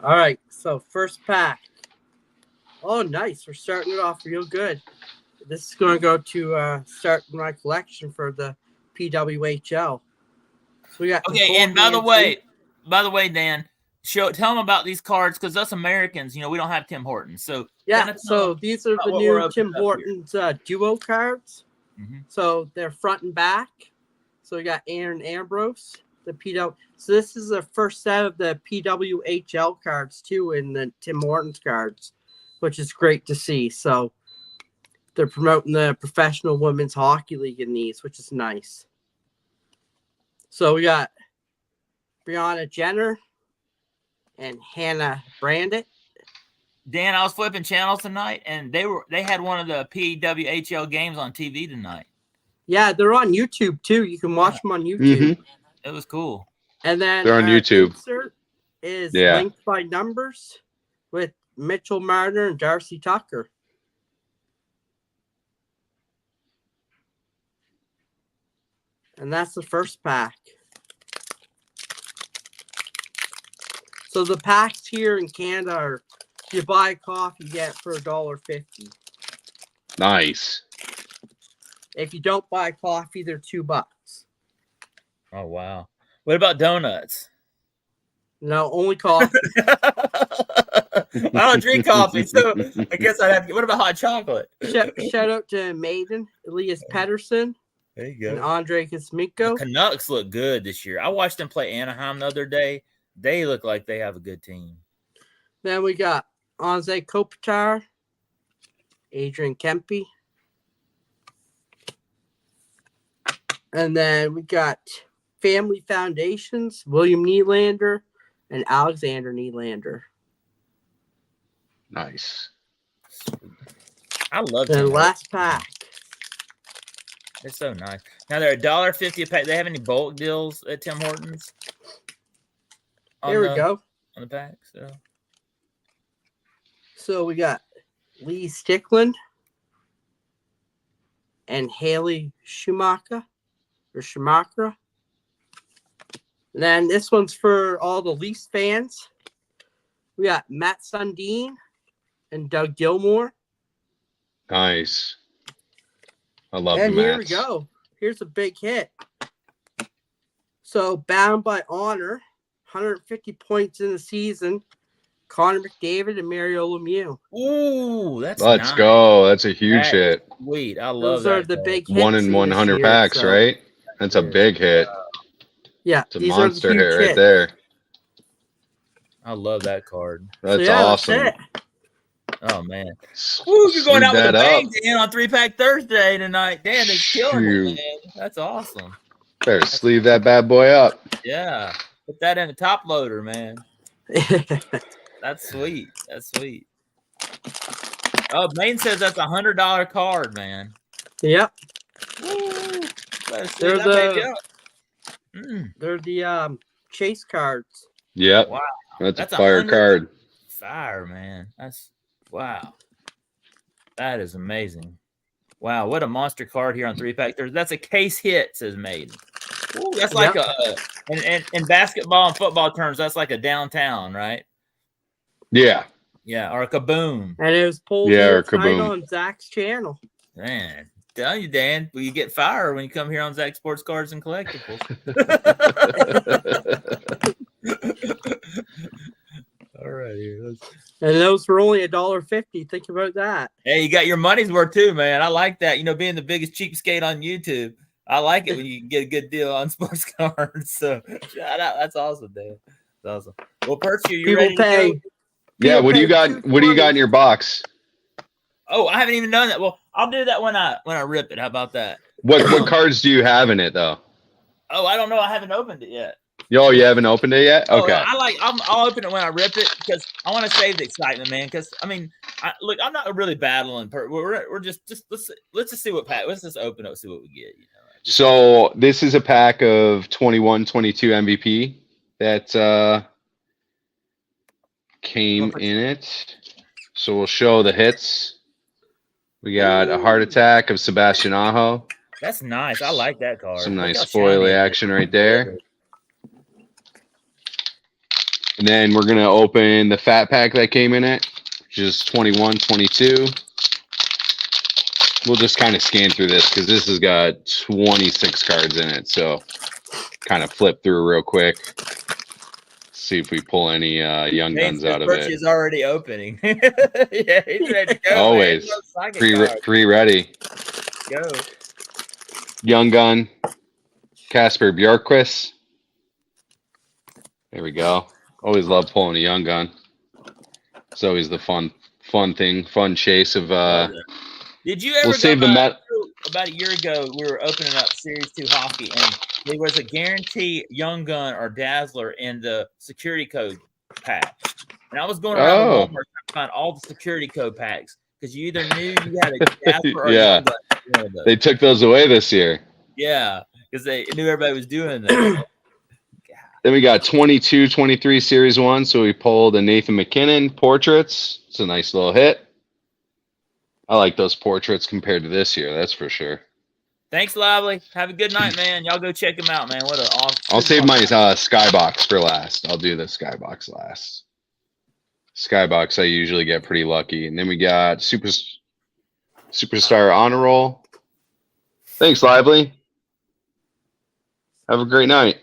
All right. So first pack. Oh, nice. We're starting it off real good. This is going to go to start my collection for the PWHL. So we got. Okay, and by the way, Dan, tell them about these cards because us Americans, we don't have Tim Hortons. So yeah, so these are the new Tim Hortons duo cards. Mm-hmm. So they're front and back. So we got Aaron Ambrose, the PW. So this is the first set of the PWHL cards too, in the Tim Hortons cards, which is great to see. So they're promoting the Professional Women's Hockey League in these, which is nice. So we got Brianna Jenner and Hannah Brandit. Dan, I was flipping channels tonight, and they had one of the PWHL games on TV tonight. Yeah, they're on YouTube too. You can watch them on YouTube. Mm-hmm. It was cool. And then they're on YouTube. is Yeah. linked by numbers with Mitchell Marner and Darcy Tucker. And that's the first pack. So the packs here in Canada are, if you buy a coffee, you get for $1.50. Nice. If you don't buy coffee, they're $2. Oh wow. What about donuts? No, only coffee. I don't drink coffee, so I guess I'd have to. What about hot chocolate? Shout out to Maiden, Elias Pettersson, There you and go. Andre The Kosmiko. Canucks look good this year. I watched them play Anaheim the other day. They look like they have a good team. Then we got Anze Kopitar, Adrian Kempe. And then we got Family Foundations, William Nylander and Alexander Nylander. Nice. I love Then them. last pack. They're so nice. Now they're $1.50 a pack. They have any bulk deals at Tim Hortons? Here we go. On the pack. So we got Lee Stickland and Haley Schumacher. And then this one's for all the Leafs fans. We got Matt Sundin and Doug Gilmour. Nice. I love And the here we Mats. go. Here's a big hit. So Bound by Honor, 150 points in the season. Connor McDavid and Mario Lemieux. Ooh, that's Let's nice. go. That's a huge That hit. Sweet. I love Those that. are the card. big hits. 1 in this 100 year, packs, so- right? That's a big hit. Yeah, It's a these monster are the hit huge right hits. there. I love that card. That's So, yeah, awesome. That's it. Oh man. Ooh, you're going Sleeve out with a that bang, up. Dan, on 3-pack Thursday tonight. Dan is killing Shoot. it, man. That's awesome. Better sleeve that bad boy up. Yeah. Put that in the top loader, man. That's sweet. That's sweet. Oh, Maine says that's a $100 card, man. Yep, Woo. Better sleeve They're that the- baby up. they're the chase cards. Yep. Wow. That's That's a fire 100. card. Fire, man. That's wow. That is amazing. Wow, what a monster card here on 3-pack. That's a case hit, says Maiden. Ooh, that's like in basketball and football terms, that's like a downtown, right? Yeah. Yeah, or a kaboom. And it was pulled Yeah, or tonight Kaboom. on Zach's channel. Man, tell you, Dan, well, you get fire when you come here on Zach Sports Cards and Collectibles. All right, here. And those were only $1.50. Think about that. Hey, you got your money's worth too, man. I like that. You know, being the biggest cheapskate on YouTube, I like it when you can get a good deal on sports cards. So, shout out. That's awesome, Dan. That's awesome. Well, Percy, you ready People to pay. go? Yeah, what do you got? People pay What do you got in your box? Oh, I haven't even done that. Well, I'll do that when I rip it. How about that? What cards do you have in it though? Oh, I don't know. I haven't opened it yet. Yo, you haven't opened it yet? Oh, Okay. I'll open it when I rip it because I want to save the excitement, man. Because I mean, look, I'm not really battling. We're just let's just see what pack. Let's just open up, see what we get. You know? So this is a pack of 21-22 MVP that came in it. So we'll show the hits. We got a heart attack of Sebastian Aho. That's nice. I like that card. Some Look nice how spoily shiny it is. action right there. And then we're gonna open the fat pack that came in it, which is 21-22. We'll just kind of scan through this because this has got 26 cards in it. So kind of flip through real quick. See if we pull any young guns out of Percy it. is already opening. Yeah, he's ready to go. Always. Man. Psychic card. Pre ready. Go. Young gun. Casper Bjorkquist. There we go. Always love pulling a young gun. It's always the fun chase of Did you ever we'll save the about a year ago, we were opening up Series 2 hockey, and there was a guarantee Young Gun or Dazzler in the security code pack. And I was going around Oh. Walmart trying to find all the security code packs because you either knew you had a Dazzler or a Yeah. Young Gun. One of those. they took those away this year. Yeah, because they knew everybody was doing that. God, Then we got 22, 23 Series 1. So we pulled a Nathan McKinnon portraits. It's a nice little hit. I like those portraits compared to this year. That's for sure. Thanks, Lively. Have a good night, man. Y'all go check him out, man. What an awesome. I'll save my Skybox for last. I'll do the Skybox last. Skybox, I usually get pretty lucky. And then we got Superstar Honor Roll. Thanks, Lively. Have a great night.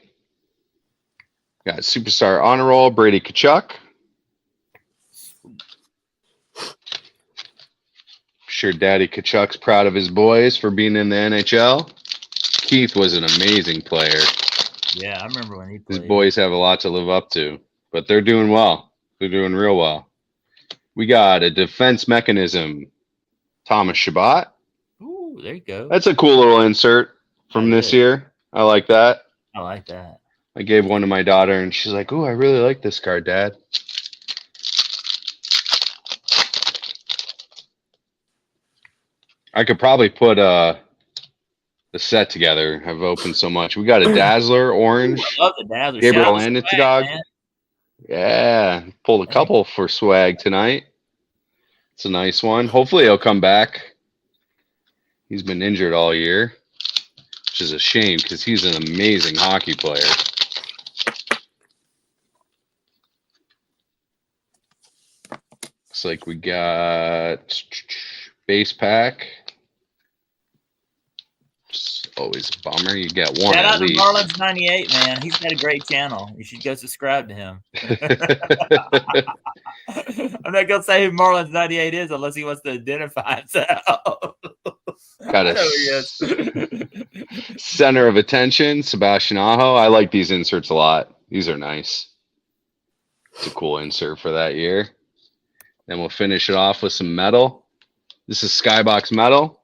Got Superstar Honor Roll, Brady Tkachuk. Sure Daddy Tkachuk's proud of his boys for being in the NHL. Keith was an amazing player. Yeah, I remember when he played. His boys have a lot to live up to, but they're doing well. They're doing real well. We got a defense mechanism, Thomas Chabot. Ooh, there you go. That's a cool little insert from this year. I like that. I like that. I gave one to my daughter, and she's like, "Ooh, I really like this card, Dad." I could probably put the set together. I've opened so much. We got a Dazzler orange. I love the Dazzler. Gabriel Shout out to Landeskog. Swag, man. Yeah, pulled a couple for swag tonight. It's a nice one. Hopefully he'll come back. He's been injured all year, which is a shame because he's an amazing hockey player. Looks like we got base pack. It's always a bummer. You get one Shout out at to least. Marlins 98, man. He's got a great channel. You should go subscribe to him. I'm not gonna say who Marlins 98 is unless he wants to identify himself. Got I a know he is. center of attention, Sebastian Aho. I like these inserts a lot. These are nice. It's a cool insert for that year. Then we'll finish it off with some metal. This is Skybox metal.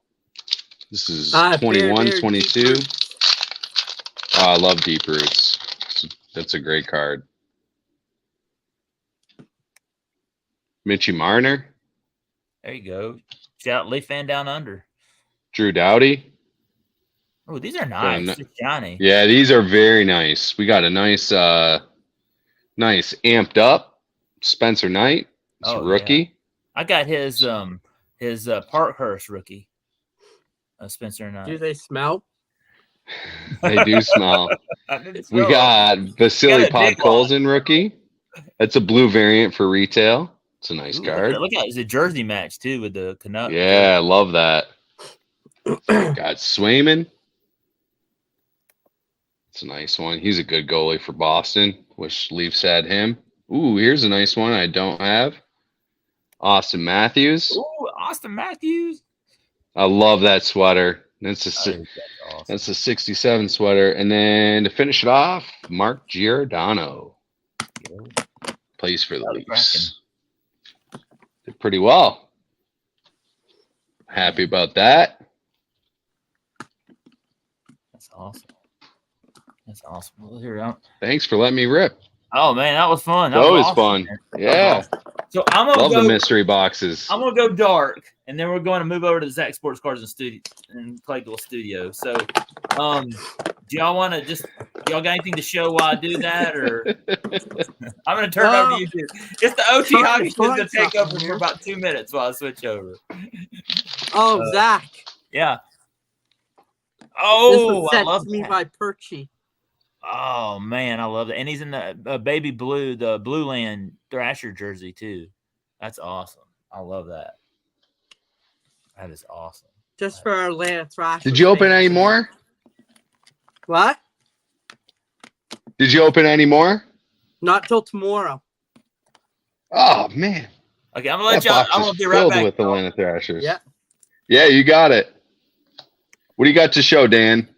This is 21, 22. Oh, I love Deep Roots. That's a great card. Mitchie Marner. There you go. Shout out Leaf Fan Down Under. Drew Doughty. Oh, these are nice. Very Just shiny. Yeah, these are very nice. We got a nice nice amped up Spencer Knight. It's a rookie. Yeah. I got his Parkhurst rookie. Spencer Knight. Do they smell? They do smell. We got Vasily Podkolzin rookie. That's a blue variant for retail. It's a nice card. Look at it's a jersey match too with the Canucks. Yeah, I love that. Got Swayman. It's a nice one. He's a good goalie for Boston. Wish Leafs had him. Ooh, here's a nice one I don't have. Austin Matthews. Ooh, Austin Matthews. I love that sweater. That's Awesome. That's a 67 sweater. And then to finish it off, Mark Giordano. Plays for the Leafs. Did pretty well. Happy about that. That's awesome. That's awesome. Well, here, Thanks for letting me rip. oh man, that was fun. That was awesome, fun. man. Yeah. Awesome. So I'm gonna Love go. the mystery boxes. I'm gonna go dark, and then we're going to move over to the Zach Sports Cards and Claypool Studio. So, do y'all want to y'all got anything to show while I do that, or I'm gonna turn it over to you two. It's the OT hockey is gonna take over for about 2 minutes while I switch over. Oh, Zach. Yeah. This Oh, was I sent love to me that. by Perchy. Oh man, I love it. And he's in the baby blue, the Blue Land Thrasher jersey too. That's awesome. I love that. That is awesome. Just for our Atlanta Thrashers. Did you open fans. any more? What? Did you open any more? Not till tomorrow. Oh man. Okay, I'm gonna let That y'all. box I'm is gonna be right filled back. with Atlanta Thrashers. Yeah. Yeah, you got it. What do you got to show, Dan?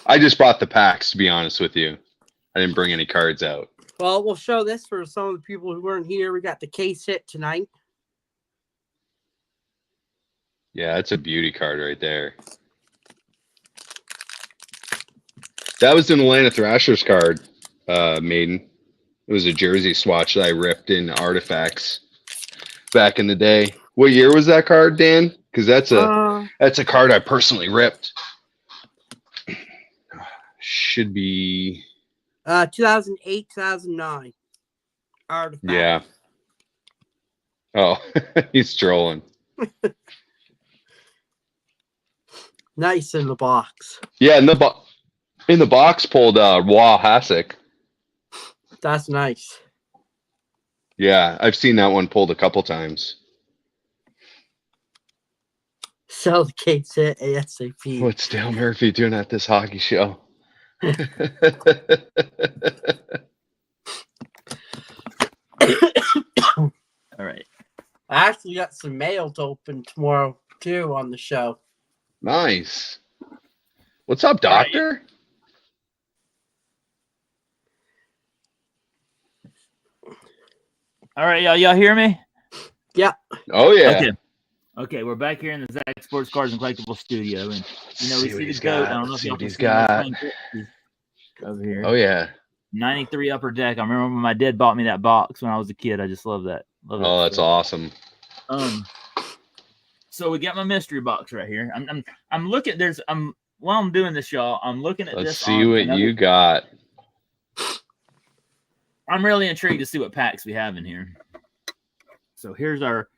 I just brought the packs, to be honest with you. I didn't bring any cards out. Well, we'll show this for some of the people who weren't here. We got the case hit tonight. Yeah, that's a beauty card right there. That was an Atlanta Thrashers card, Maiden. It was a jersey swatch that I ripped in Artifacts back in the day. What year was that card, Dan? Because that's a card I personally ripped. Should be 2008, 2009. Artifact. Yeah. Oh, he's trolling. Nice in the box. Yeah, in the box pulled Wah Hasek. That's nice. Yeah, I've seen that one pulled a couple times. Sell the case hit ASAP. What's Dale Murphy doing at this hockey show? All right. I actually got some mail to open tomorrow too on the show. Nice. What's up, Doctor? All right, y'all hear me? Oh yeah. Okay, we're back here in the Zach Sports Cards and Collectibles studio, and we See see what the he's goat. got. I don't know if See y'all what can he's see my got. screen over here. Oh yeah. 93 Upper Deck. I remember when my dad bought me that box when I was a kid. I just love that. Oh, that's awesome. So we got my mystery box right here. I'm looking. While I'm doing this, y'all, I'm looking at Let's this. see what you got. I'm really intrigued to see what packs we have in here. So here's our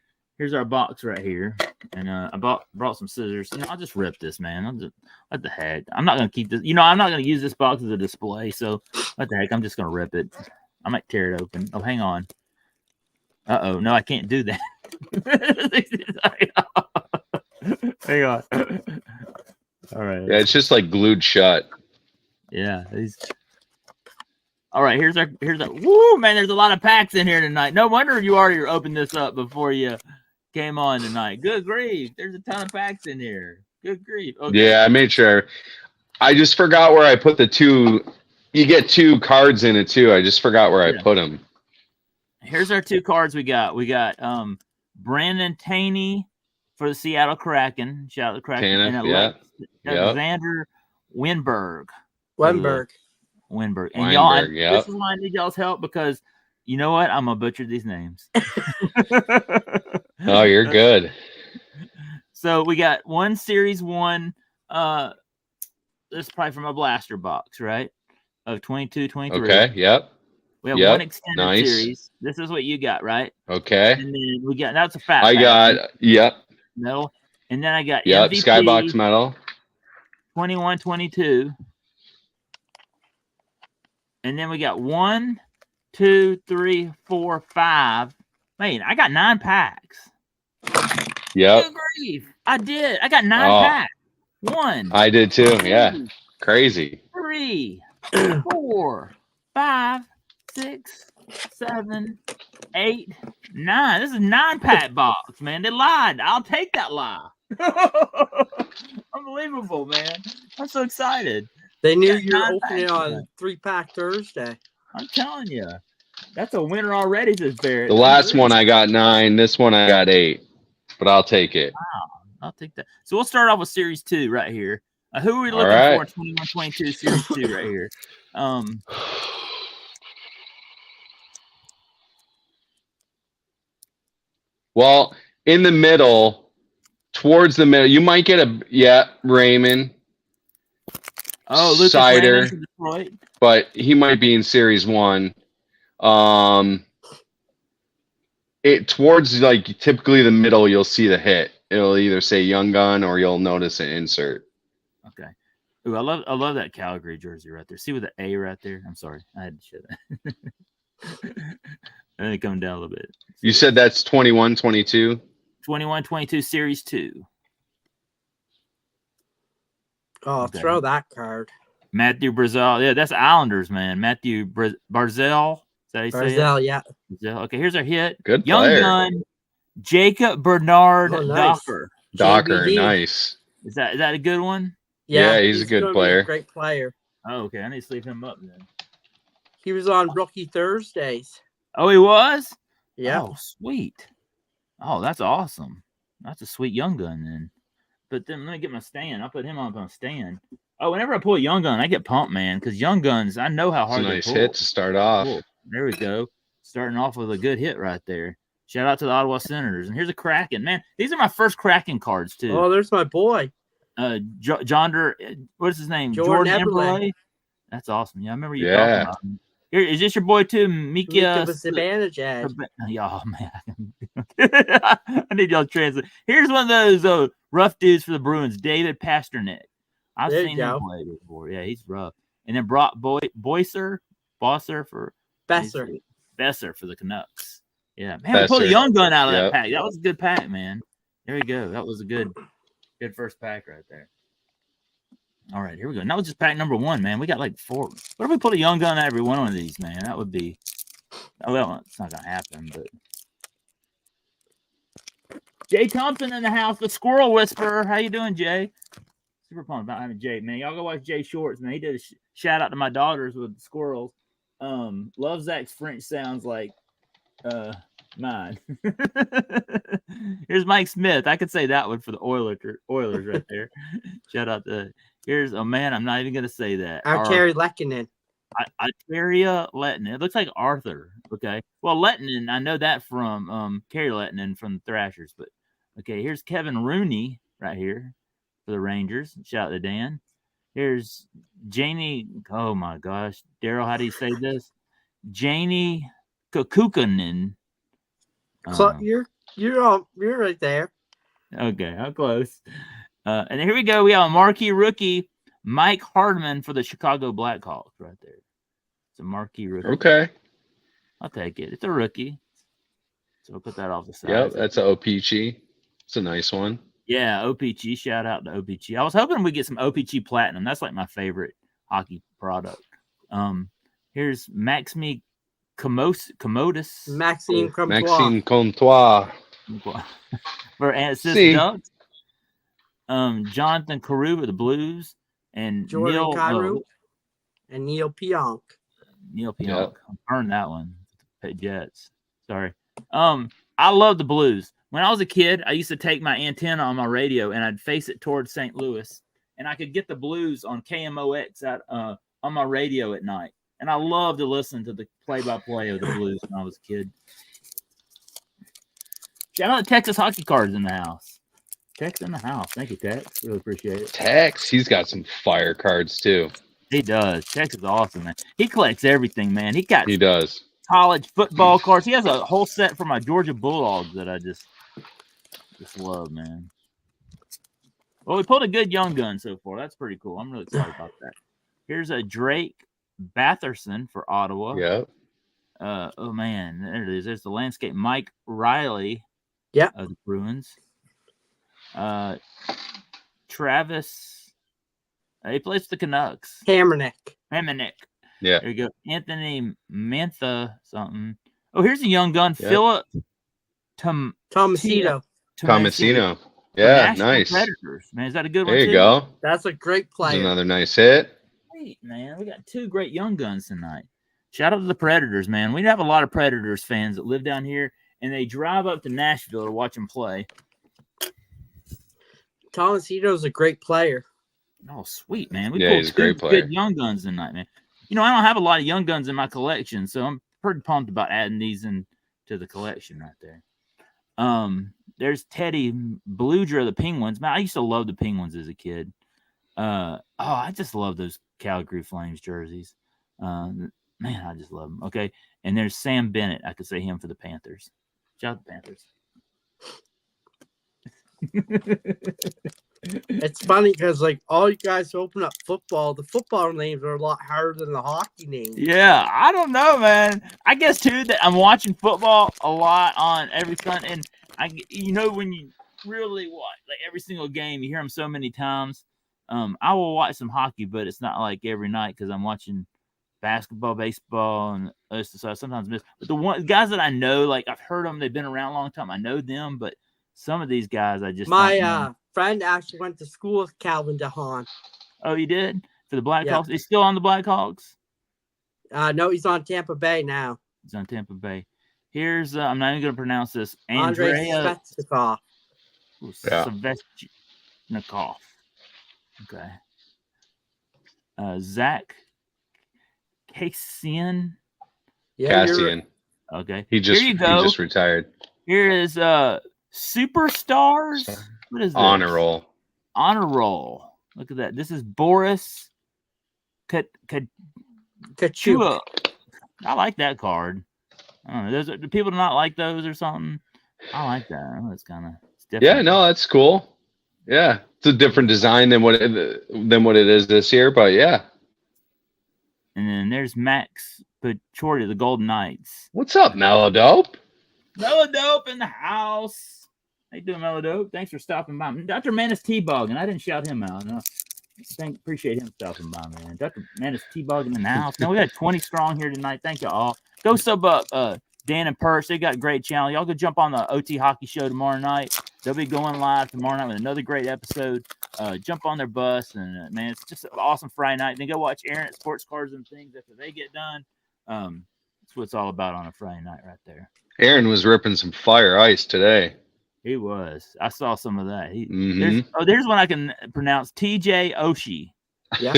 box right here, and I brought some scissors. I'll just rip this, man. What the heck? I'm not gonna keep this. I'm not gonna use this box as a display. So what the heck? I'm just gonna rip it. I might tear it open. Oh, hang on. No, I can't do that. Hang on. All right. Yeah, it's just like glued shut. Yeah. All right. Here's our. Woo, man! There's a lot of packs in here tonight. No wonder you already opened this up before you came on tonight. Good grief! There's a ton of packs in here. Good grief. Okay. Yeah, I made sure. I just forgot where I put the two. You get two cards in it too. I just forgot where I put them. Here's our two cards we got. We got Brandon Taney for the Seattle Kraken. Shout out to Kraken. And Alexander Winberg. Wenberg. And y'all, this is why I need y'all's help because you know what? I'm going to butcher these names. Oh, you're good. So we got one Series 1. This is probably from a blaster box, right? Of 22, 23. Okay, yep. We have one extended series. This is what you got, right? Okay. And then we got, that's a fat I got, metal. And then I got MVP, Skybox metal. 21, 22. And then we got 1, 2, 3, 4, 5. Man, I got 9 packs. Yep. Good grief. I did. I got 9 packs. 1. I did too. Yeah. Crazy. 3, 4, 5, 6, 7, 8, 9. This is 9-pack box, man. They lied. I'll take that lie. Unbelievable, man. I'm so excited. They knew you were opening on 3-pack Thursday. I'm telling you. That's a winner already, says Barrett. The last one I got 9. This one I got 8. But I'll take it. Wow. I'll take that. So we'll start off with Series 2 right here. Who are we looking for in 21-22 Series 2 right here? Well, in the middle, towards the middle, you might get Raymond. Oh, Lucas Cider, from Detroit. But he might be in Series 1. It towards like typically the middle, you'll see the hit. It'll either say Young Gun or you'll notice an insert. Okay. Ooh, I love that Calgary jersey right there. See with the A right there? I'm sorry. I had to show that. And then come down a little bit. You said that's 21-22? 21-22 Series 2. Oh, okay. Throw that card. Matthew Barzal. Yeah, that's Islanders, man. Matthew Barzal. Is that how you say it? Barzal, yeah. Barzal. Okay, here's our hit. Good Young player. Gun, Jacob Bernard nice. Docker. Docker, JBD. Nice. Is that a good one? Yeah, he's a good player. A great player. Oh, okay. I need to sleep him up then. He was on Rookie Thursdays. Oh, he was? Yeah. Oh, sweet. Oh, that's awesome. That's a sweet Young Gun then. But then let me get my stand. I'll put him on stand. Oh, whenever I pull a Young Gun, I get pumped, man, because Young Guns, I know how hard It's a they nice pull. hit to start off. Cool. There we go. Starting off with a good hit right there. Shout out to the Ottawa Senators. And here's a Kraken. Man, these are my first Kraken cards, too. Oh, there's my boy. John, what is his name? Jordan Eberle. That's awesome. Yeah, I remember you talking about him. Here, is this your boy too, Mika Zibanejad? Oh man, I need y'all to translate. Here's one of those rough dudes for the Bruins, David Pasternak. I've seen him play before. Yeah, he's rough. And then Brock Boyser for Besser for the Canucks. Yeah, man, we pulled a young gun out of that pack. That was a good pack, man. There we go. That was a good first pack right there. All right, here we go. And that was just pack number 1, man. We got like 4. What if we put a young gun out every one of these, man? That would be. Well, it's not gonna happen, but. Jay Thompson in the house, the Squirrel Whisperer. How you doing, Jay? Super pumped about having Jay, man. Y'all go watch Jay Shorts, man. He did a shout out to my daughters with the squirrels. Love Zach's French sounds like mine. Here's Mike Smith. I could say that one for the Oilers right there. Shout out to man, I'm not even gonna say that. Terry Lekkinen. Arteria Lettinen. It looks like Arthur. Okay. Well, Lettinen, I know that from Kerry Lettinen from the Thrashers, but okay, here's Kevin Rooney right here for the Rangers. Shout out to Dan. Here's Janie. Oh my gosh. Daryl, how do you say this? Janie Kukukanen. You're right there. Okay, how close? And here we go. We have a marquee rookie, Mike Hardman for the Chicago Blackhawks right there. It's a marquee rookie. Okay. I'll take it. It's a rookie. So we'll put that off the side. Yep, that's an OPG. It's a nice one. Yeah, OPG. Shout out to OPG. I was hoping we'd get some OPG Platinum. That's like my favorite hockey product. Here's Maxime Commodus. Maxime Comtois. For Assist Ducks. Jonathan Carew with the Blues. And Jordan Carew. And Neil Pionk. Yep. I earned that one. Jets. Sorry. I love the Blues. When I was a kid, I used to take my antenna on my radio and I'd face it towards St. Louis, and I could get the Blues on KMOX on my radio at night. And I loved to listen to the play-by-play of the Blues when I was a kid. Shout out to Texas Hockey Cards in the house. Tex in the house. Thank you, Tex. Really appreciate it. Tex, he's got some fire cards too. He does. Tex is awesome, man. He collects everything, man. He does. College football cards. He has a whole set for my Georgia Bulldogs that I just love, man. Well, we pulled a good young gun so far. That's pretty cool. I'm really excited about that. Here's a Drake Batherson for Ottawa. Yep. Oh man, there it is. There's the landscape. Mike Riley. Yeah. Of the Bruins. Travis. He plays for the Canucks. Hammernick. Yeah. There you go. Anthony Mantha something. Oh, here's a young gun. Yep. Philip Tomasino. Yeah, nice. Predators. Man, is that a good one? There you go. That's a great player. Another nice hit. Great, man. We got 2 great young guns tonight. Shout out to the Predators, man. We have a lot of Predators fans that live down here, and they drive up to Nashville to watch them play. Tomasino's a great player. Oh, sweet, man. We he's a great player. Good young guns tonight, man. You know, I don't have a lot of young guns in my collection, so I'm pretty pumped about adding these into the collection right there. There's Teddy Bluger of the Penguins. Man, I used to love the Penguins as a kid. I just love those Calgary Flames jerseys. Man, I just love them. Okay, and there's Sam Bennett. I could say him for the Panthers. Shout out the Panthers. It's funny because like all you guys open up football, the football names are a lot harder than the hockey names. Yeah, I don't know, man. I guess too that I'm watching football a lot on every Sunday, and when you really watch like every single game, you hear them so many times. I will watch some hockey, but it's not like every night because I'm watching basketball, baseball, and other stuff. So I sometimes miss. But the guys that I know, like I've heard them, they've been around a long time. I know them, but some of these guys I just my friend actually went to school with Calvin DeHaan. Oh, he did? For the Blackhawks? He's still on the Blackhawks? No, he's on Tampa Bay now. He's on Tampa Bay. Here's I'm not even going to pronounce this. Andrei Svechnikov. Svechnikov. Okay. Zach Cassian. Yeah, Cassian. Okay. He just retired. Here is Superstars. What is that? Honor roll. Honor roll. Look at that. This is Boris Kachuk. I like that card. I don't know. Do people not like those or something? I like that. It's kind of different. Yeah, no, that's cool. Yeah, it's a different design than what it is this year, but yeah. And then there's Max Pachordi, the Golden Knights. What's up, Mellow Dope? Mellow Dope in the house. How you doing, Mellow Dope? Thanks for stopping by. Dr. Manus T-Boggin. I didn't shout him out. No. Appreciate him stopping by, man. Dr. Manus T-Boggin in the house. Now we got 20 strong here tonight. Thank you all. Go sub up Dan and Purse. They got a great channel. Y'all go jump on the OT Hockey Show tomorrow night. They'll be going live tomorrow night with another great episode. Jump on their bus, and man, it's just an awesome Friday night. Then go watch Aaron at Sports Cars and Things after they get done. That's what it's all about on a Friday night right there. Aaron was ripping some fire ice today. He was. I saw some of that. Mhm. There's one I can pronounce. TJ Oshie. Yeah.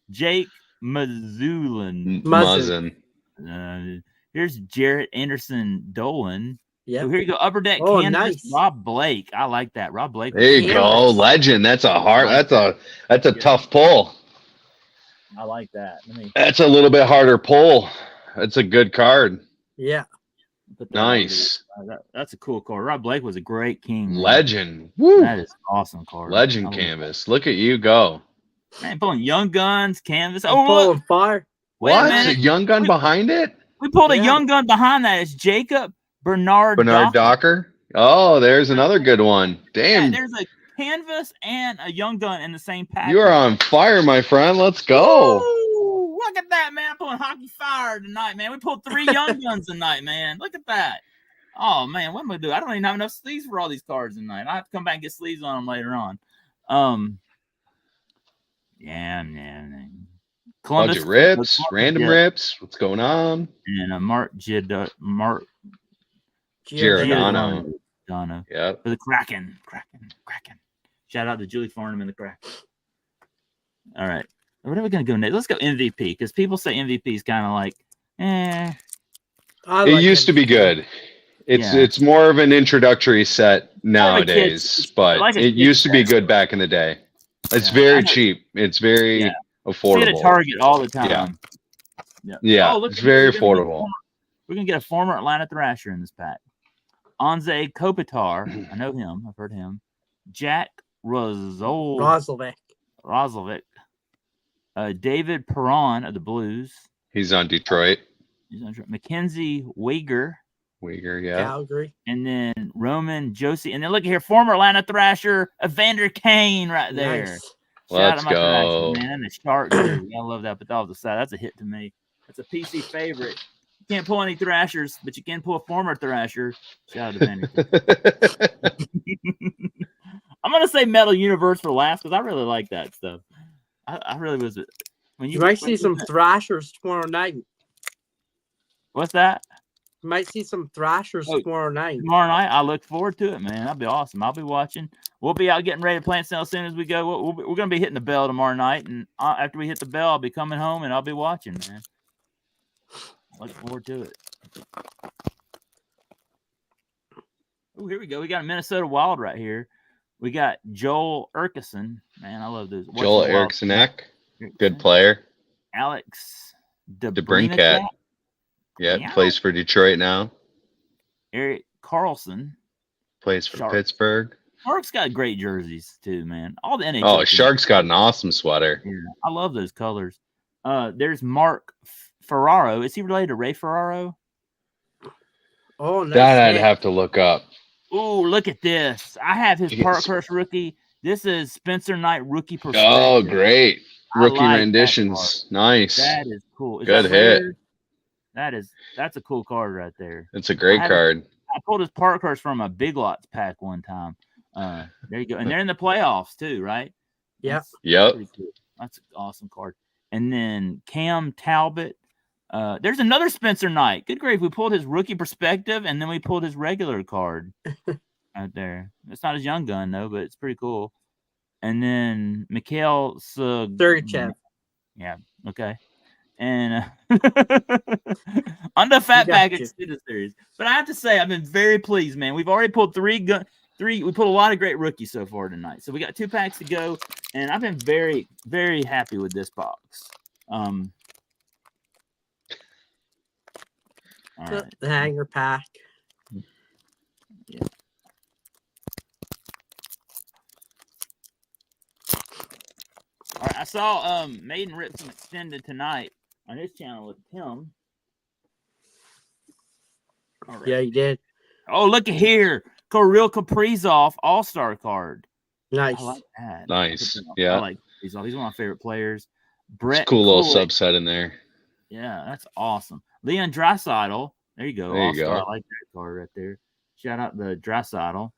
Jake Muzzin. Here's Jarrett Anderson Dolan. Yeah. So here you go. Upper Deck Oh, canvas. nice. Rob Blake. I like that. Rob Blake. There you go, legend. That's a tough pull. I like that. That's a little bit harder pull. That's a good card. Yeah. Nice. That's a cool card. Rob Blake was a great king. Man. Legend. Woo. That is awesome card. Legend canvas. Look at you go. Man, pulling Young Guns canvas. Pulling fire. Wait a What? minute. A young gun behind it? We pulled a Young Gun behind that. It's Jacob Bernard Docker. Oh, there's another good one. Damn. Yeah, there's a canvas and a Young Gun in the same pack. You are on fire, my friend. Let's go. Ooh, look at that, man. I'm pulling hockey fire tonight, man. We pulled 3 Young Guns tonight, man. Look at that. Oh, man. What am I going to do? I don't even have enough sleeves for all these cards tonight. I have to come back and get sleeves on them later on. Yeah, man. Columbus, Bunch of rips, random rips. What's going on? And Mark Giordano. Yeah. For the Kraken. Shout out to Julie Farnham and the Kraken. All right. What are we going to go next? Let's go MVP, because people say MVP is kind of like, It used to be good. It's more of an introductory set nowadays, but it used to be good back in the day. It's very cheap. It's very affordable. See it at Target all the time. Yeah, it's very affordable. We're going to get a former Atlanta Thrasher in this pack. Anze Kopitar. I know him. I've heard him. Jack Roslovic. David Perron of the Blues. He's on Detroit. Mackenzie Weger, yeah. Calgary. And then Roman Josie. And then look here, former Atlanta Thrasher, Evander Kane right there. Nice. Let's go. Thrasher, man. And the shark. I love that, but that was a side. That's a hit to me. That's a PC favorite. You can't pull any Thrashers, but you can pull a former Thrasher. Shout out to Evander Kane. I'm going to say Metal Universe for last because I really like that stuff. I really was. You might see some Thrashers tomorrow night. What's that? You might see some Thrashers tomorrow night. Tomorrow night, I look forward to it, man. That'll be awesome. I'll be watching. We'll be out getting ready to plant sale as soon as we go. We're going to be hitting the bell tomorrow night, and after we hit the bell, I'll be coming home and I'll be watching, man. Look forward to it. Oh, here we go. We got a Minnesota Wild right here. We got Joel Erkison. Man, I love those. Joel Eriksson, good player. Alex DeBrincat. Yeah, plays for Detroit now. Eric Carlson. Plays for Pittsburgh. Sharks got great jerseys too, man. All the NHL. Oh, Sharks got an awesome sweater. Yeah, I love those colors. There's Mark Ferraro. Is he related to Ray Ferraro? Oh, nice. That I'd have to look up. Oh, look at this. I have his Parkhurst rookie. This is Spencer Knight rookie perspective. Oh, great. Rookie renditions. Nice. That is cool. Good hit. That's a cool card right there. It's a great card. I pulled his Parkhurst from a Big Lots pack one time. There you go. And they're in the playoffs too, right? Yeah. Yep. Cool. That's an awesome card. And then Cam Talbot. There's another Spencer Knight. Good grief. We pulled his rookie perspective and then we pulled his regular card out there. It's not his Young Gun though, but it's pretty cool. And then Mikhail Sergachev. Yeah. Okay. And on the Fat Pack Extended Series. But I have to say, I've been very pleased, man. We've already pulled 3 We put a lot of great rookies so far tonight. So we got 2 packs to go, and I've been very, very happy with this box. All right. The hanger pack. Yeah. All right, I saw Maiden rip some extended tonight on his channel with Tim. All right. Yeah, you did. Oh, look at here. Kirill Kaprizov All-Star card. Nice. I like that. Nice. I Yeah. like Kaprizov. He's one of my favorite players. It's Brett a cool little Kulick. subset in there. Yeah, that's awesome. Leon Draisaitl. There you go. There you All-Star. go. I like that card right there. Shout out to Draisaitl.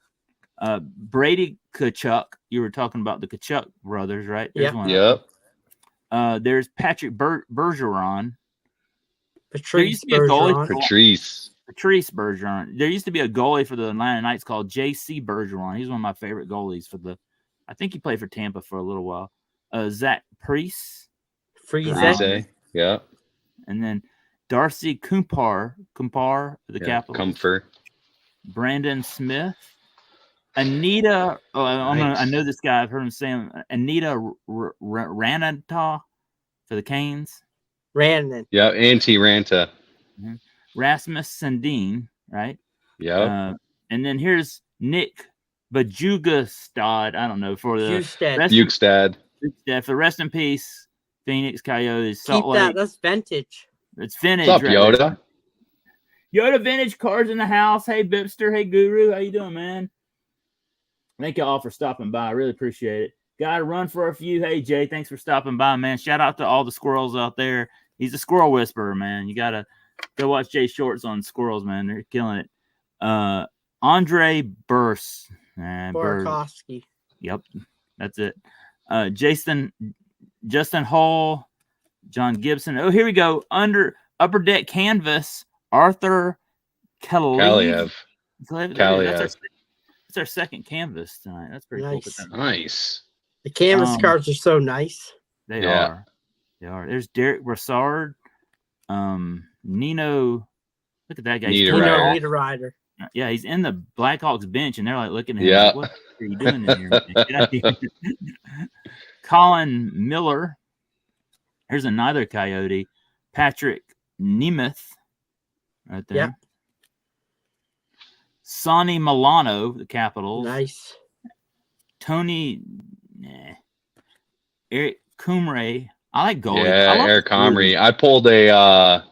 Brady Tkachuk. You were talking about the Tkachuk brothers, right? There's Yep. one. Yep. There's Patrick Bergeron. Patrice be a goalie Bergeron. Patrice. Bergeron. There used to be a goalie for the Atlanta Knights called J.C. Bergeron. He's one of my favorite goalies I think he played for Tampa for a little while. Zach Priest. Friese. Yeah. And then Darcy Kumpar for the Capitals. Comfort. Brandon Smith. Anita. Oh, I know this guy. I've heard him saying Anita Ranata for the Canes. Rannon. Yeah. Anti-Ranta. Mm-hmm. Rasmus Sandin, right? Yeah. And then here's Nick Bajugastad. I don't know for the Bukestad. For rest in peace, Phoenix Coyotes. Keep that. That's vintage. It's vintage. What's up, Yoda? Yoda vintage cards in the house. Hey, Bipster. Hey, Guru. How you doing, man? Thank you all for stopping by. I really appreciate it. Got to run for a few. Hey, Jay, thanks for stopping by, man. Shout out to all the squirrels out there. He's a squirrel whisperer, man. You got to go watch Jay Shorts on squirrels, man. They're killing it. Andre Burse. Burakovsky. Yep, that's it. Justin Hall, John Gibson. Oh, here we go. Upper Deck Canvas, Arthur Kaliev. That's our second canvas tonight. That's pretty nice. Cool. Nice. The canvas cards are so nice. They are. There's Derek Brassard. Nino. Look at that guy. Niederreiter. Yeah, he's in the Blackhawks bench, and they're like looking at him. Yeah. Like, what are you doing in here? Colin Miller. Here's another Coyote. Patrick Nemeth. Right there. Yep. Sonny Milano, the Capitals. Nice. Tony. Eric Kumre. I like goalie. Yeah, Eric Comrie. I pulled an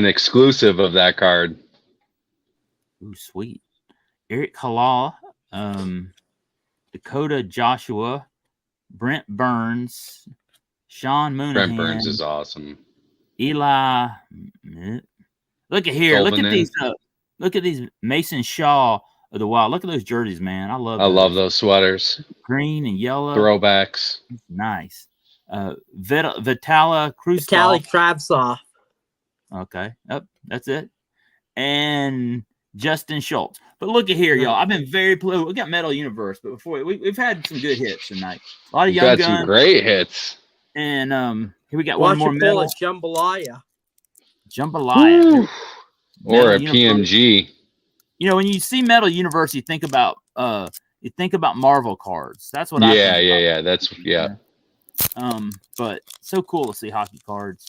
exclusive of that card. Ooh, sweet. Eric Halaw, Dakota Joshua, Brent Burns, Sean Moonaghan. Brent Burns is awesome. Eli. Look at here. Look at these. Look at these Mason Shaw of the Wild. Look at those jerseys, man. I love those sweaters. Green and yellow. Throwbacks. Nice. Vitala Kruzkov. Vitaly Kravtsov. Okay. Yep. That's it. And Justin Schultz. But look at here, y'all. I've been very pleased. We got Metal Universe, but before we've had some good hits tonight. A lot of young guns. Some great hits. And here we got one more metal. Jambalaya. Jambalaya. Or a PMG. You know, when you see Metal Universe, you think about Marvel cards. That's what I think about. But so cool to see hockey cards.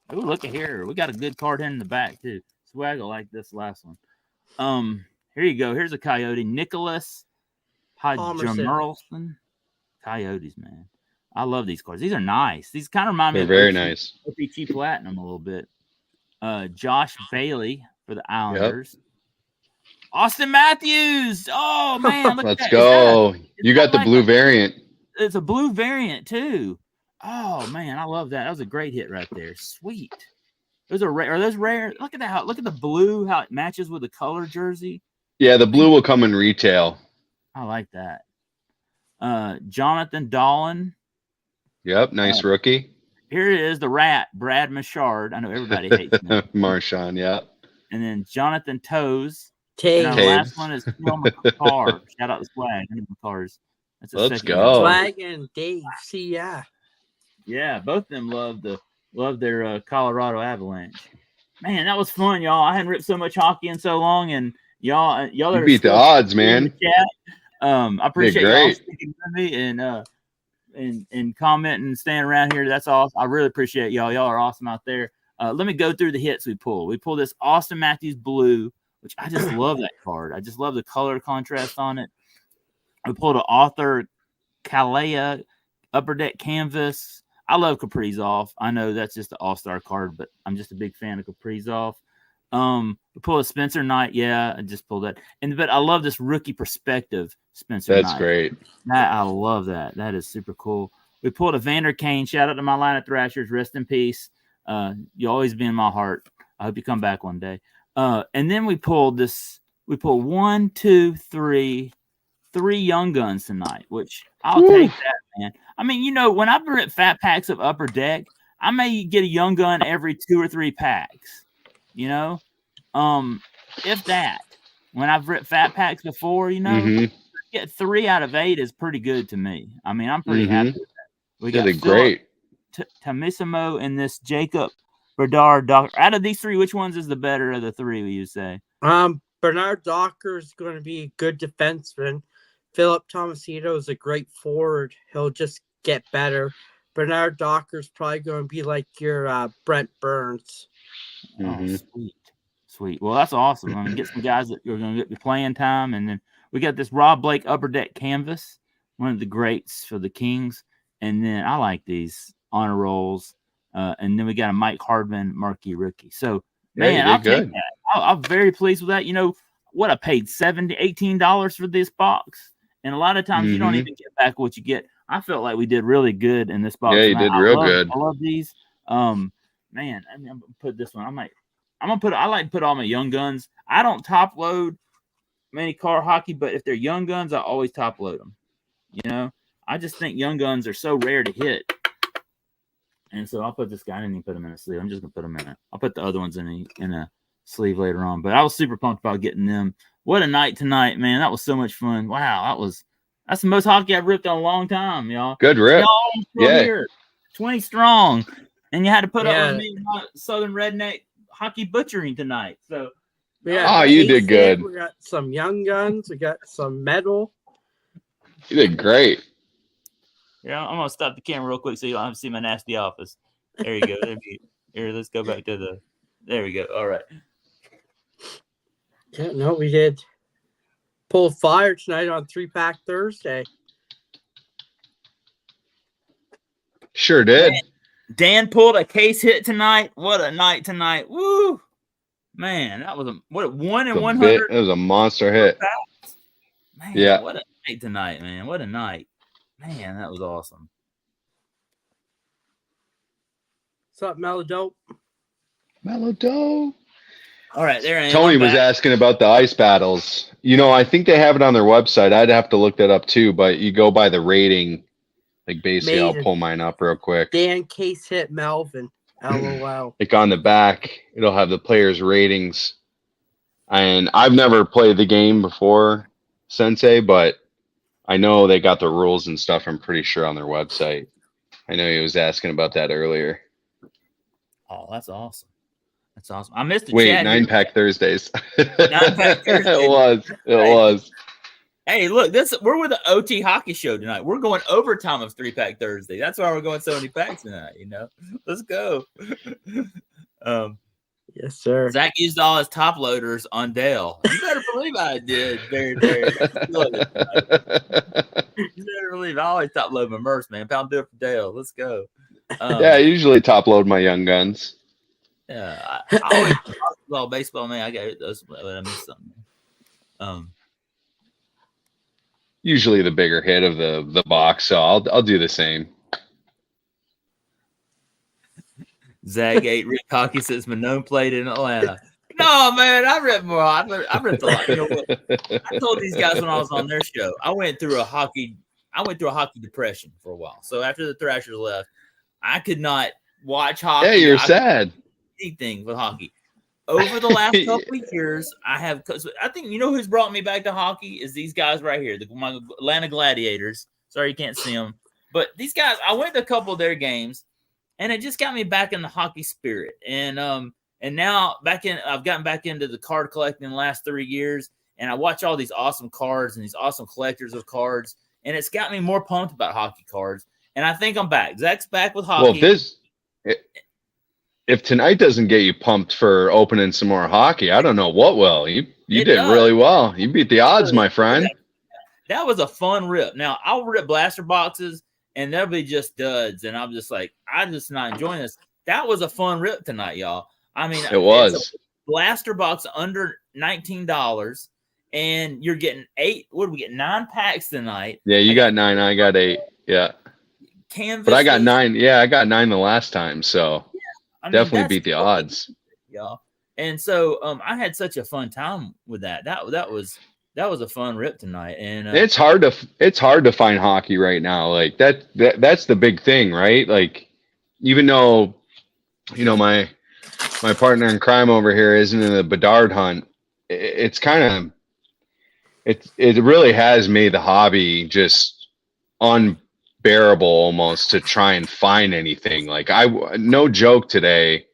Oh, look at here. We got a good card in the back too. Swaggle like this last one. Here you go. Here's a Coyote. Nicholas Hodgmerlson. Coyotes, man. I love these cards. These are nice. These kind of remind me of very nice. OPG Platinum a little bit. Josh Bailey for the Islanders. Yep. Austin Matthews. Oh man, let's go. You got the blue variant. It's a blue variant too. Oh man, I love that. That was a great hit right there. Sweet. Those are rare. Are those rare? Look at that. Look at the blue, how it matches with the color jersey. Yeah, the blue will come in retail. I like that. Jonathan Dolan. Yep, nice rookie. Here it is, the Rat, Brad Marchand. I know everybody hates him. Marchand, yeah. And then Jonathan Toews. And the last one is Phil McCarr. Shout out to Swag. McCarr's. Let's go. Swag and Dave. See ya. Yeah, both of them love their Colorado Avalanche. Man, that was fun, y'all. I hadn't ripped so much hockey in so long, and Y'all You are beat the still odds, in the man. chat. I appreciate y'all great. sticking with me and commenting and staying around here. That's awesome. I really appreciate y'all. Y'all are awesome out there. Let me go through the hits we pulled. We pulled this Austin Matthews blue, which I just love that card. I just love the color contrast on it. We pulled an Author Kalea Upper Deck Canvas. I love Kaprizov. I know that's just an all-star card, but I'm just a big fan of Kaprizov. We pulled a Spencer Knight. Yeah, I just pulled that. But I love this rookie perspective Spencer That's Knight. great. I love that. That is super cool. We pulled a Vander Kane. Shout out to my line of Thrashers. Rest in peace. You always be in my heart. I hope you come back one day. And then we pulled this. We pulled 1, 2, 3 Young Guns tonight, which I'll take that, man. I mean, you know, when I rip fat packs of Upper Deck, I may get a Young Gun every 2 or 3 packs. You know, if that. When I've ripped fat packs before, you know, get 3 out of 8 is pretty good to me. I mean, I'm pretty happy with that. We got great. Tamissimo and this Jacob Bernard Docker. Out of these 3, which one's is the better of the 3? Will you say? Bernard Docker is going to be a good defenseman. Philip Tomasino is a great forward. He'll just get better. Bernard Docker is probably going to be like your Brent Burns. Oh, sweet. Well, that's awesome. I mean, get some guys that are going to get the playing time, and then we got this Rob Blake Upper Deck Canvas, one of the greats for the Kings, and then I like these honor rolls, and then we got a Mike Hardman marquee rookie. So, man, I'll take that. I'm very pleased with that. You know what? I paid $18 for this box, and a lot of times you don't even get back what you get. I felt like we did really good in this box. Yeah, you did real good. I love these. Man, I mean, I'm gonna put this one. I like to put all my Young Guns. I don't top load many car hockey, but if they're Young Guns, I always top load them. You know, I just think Young Guns are so rare to hit. And so I'll put this guy. I didn't even put him in a sleeve. I'm just gonna put him in it. I'll put the other ones in a sleeve later on. But I was super pumped about getting them. What a night tonight, man! That was so much fun. Wow, that's the most hockey I've ripped in a long time, y'all. Good rip. Here, 20 strong, and you had to put up with me, Southern Redneck hockey butchering tonight. So yeah, you did good. We got some Young Guns. We got some metal. You did great. Yeah, I'm gonna stop the camera real quick so you don't have to see my nasty office. There you go. Here, let's go back to the. There we go. All right. Yeah, no, we did pull fire tonight on 3-Pack Thursday. Sure did. Dan pulled a case hit tonight. What a night tonight. Woo! Man, that was a 1 in 100. It was a monster hit. Man, yeah. What a night tonight, man. What a night. Man, that was awesome. What's up, Mellow Dope? Mellow Dope. All right, there I am. Tony was asking about the ice battles. You know, I think they have it on their website. I'd have to look that up too, but you go by the rating. Like basically, I'll pull mine up real quick. Dan case hit Melvin. LOL. Like on the back, it'll have the players' ratings. And I've never played the game before, Sensei, but I know they got the rules and stuff, I'm pretty sure, on their website. I know he was asking about that earlier. Oh, that's awesome. That's awesome. I missed the chat. 9-Pack Thursdays. 9-Pack Thursdays. It was. Hey, look, we're with the OT hockey show tonight. We're going overtime of 3-Pack Thursday. That's why we're going so many packs tonight, you know. Let's go. Yes, sir. Zach used all his top loaders on Dale. You better believe I did. Very, very. You better believe I always top load my Merce, man. Pound do it for Dale. Let's go. I usually top load my Young Guns. Yeah, I always baseball, man. I got those, but I missed something. Usually the bigger hit of the box, so I'll do the same. Zag 8 Rick Hockey says Manone played in Atlanta. No, man, I ripped more. I ripped a lot. You know what? I told these guys when I was on their show, I went through a hockey depression for a while. So after the Thrashers left, I could not watch hockey. Yeah, you're sad. Anything with hockey. Over the last couple of years, I think you know who's brought me back to hockey is these guys right here, my Atlanta Gladiators. Sorry you can't see them, but these guys. I went to a couple of their games, and it just got me back in the hockey spirit. And And now I've gotten back into the card collecting in the last 3 years, and I watch all these awesome cards and these awesome collectors of cards, and it's got me more pumped about hockey cards. And I think I'm back. Zach's back with hockey. Well, if tonight doesn't get you pumped for opening some more hockey, I don't know what will. You did really well. You beat the odds, my friend. That was a fun rip. Now, I'll rip blaster boxes, and they'll be just duds, and I'm just like, I'm just not enjoying this. That was a fun rip tonight, y'all. I mean, it was a blaster box under $19, and you're getting 8. What did we get? 9 packs tonight. Yeah, you got 9. I got 8. Yeah. Canvas. But I got 9. Yeah, I got 9 the last time. So I mean, definitely beat the odds. Y'all. And so I had such a fun time with that. That was a fun rip tonight. And it's hard to find hockey right now. Like that's the big thing, right? Like, even though, you know, my partner in crime over here isn't in the Bedard hunt, it's kind of, it really has made the hobby just unbearable almost to try and find anything. Like, no joke, today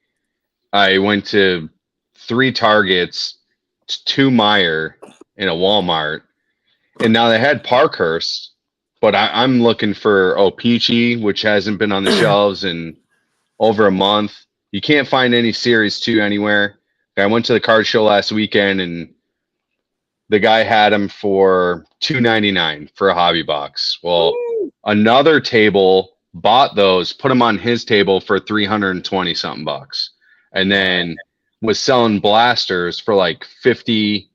I went to 3 Targets, 2 Meijer, in a Walmart, and now they had Parkhurst, but I'm looking for Peachy, which hasn't been on the shelves in over a month. You can't find any Series 2 anywhere. I went to the card show last weekend, and the guy had them for $2.99 for a hobby box. Well, another table bought those, put them on his table for 320 something bucks, and then was selling blasters for like 50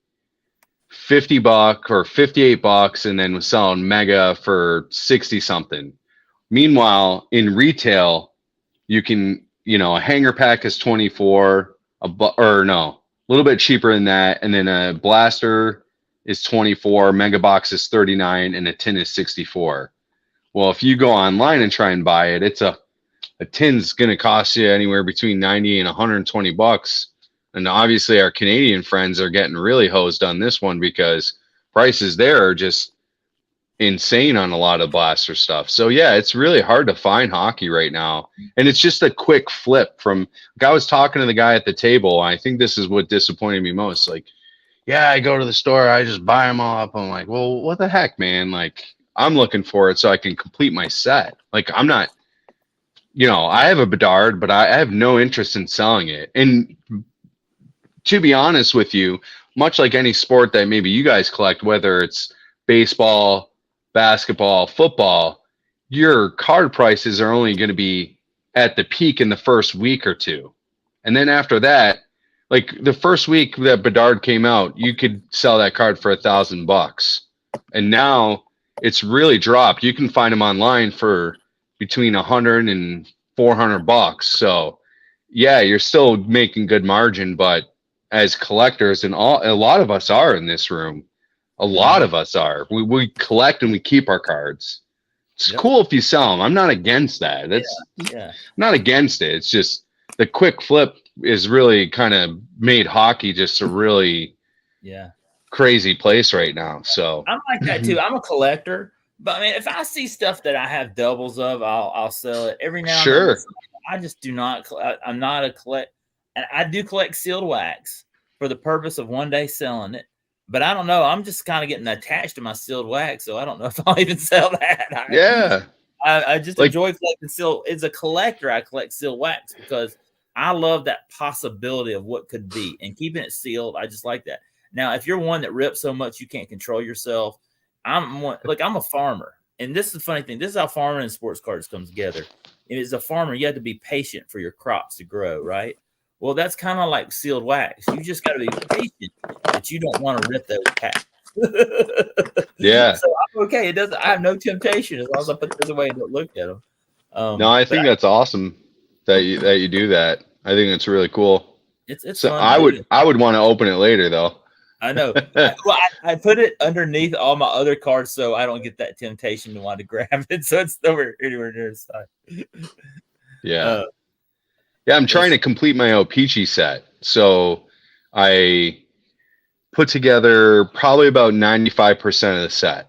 bucks or 58 bucks, and then was selling Mega for 60 something. Meanwhile, in retail, you can, a hanger pack is 24, a little bit cheaper than that, and then a blaster is 24, Mega box is 39, and a tin is 64. Well, if you go online and try and buy it, a tin's going to cost you anywhere between 90 and 120 bucks. And obviously our Canadian friends are getting really hosed on this one because prices there are just insane on a lot of blaster stuff. So yeah, it's really hard to find hockey right now. And it's just a quick flip from, like, I was talking to the guy at the table. I think this is what disappointed me most. Like, yeah, I go to the store, I just buy them all up. I'm like, well, what the heck, man? Like, I'm looking for it so I can complete my set. Like, I'm not, I have a Bedard, but I have no interest in selling it. And to be honest with you, much like any sport that maybe you guys collect, whether it's baseball, basketball, football, your card prices are only going to be at the peak in the first week or two. And then after that, like the first week that Bedard came out, you could sell that card for $1,000. And now it's really dropped. You can find them online for between 100 and 400 bucks. So yeah, you're still making good margin, but as collectors, and a lot of us are in this room, a lot of us are. We collect and we keep our cards. It's cool if you sell them. I'm not against that. I'm not against it. It's just the quick flip is really kind of made hockey just a really crazy place right now. So I'm like that too. I'm a collector, but I mean, if I see stuff that I have doubles of, I'll sell it every now and then. I just do not. I'm not a collect. And I do collect sealed wax for the purpose of one day selling it. But I don't know. I'm just kind of getting attached to my sealed wax, so I don't know if I'll even sell that. I just enjoy collecting sealed. As a collector, I collect sealed wax because I love that possibility of what could be. And keeping it sealed, I just like that. Now, if you're one that rips so much you can't control yourself, I'm a farmer. And this is the funny thing. This is how farming and sports cards comes together. And as a farmer, you have to be patient for your crops to grow, right? Well, that's kind of like sealed wax. You just got to be patient, but you don't want to rip those packs. Yeah. So I'm okay. I have no temptation as long as I put this away and don't look at them. No, I think that's awesome that you do that. I think it's really cool. It's so fun. I would want to open it later though. I know. Well, I put it underneath all my other cards so I don't get that temptation to want to grab it. So it's nowhere anywhere near the side. Yeah. I'm trying to complete my Peachy set. So I put together probably about 95% of the set.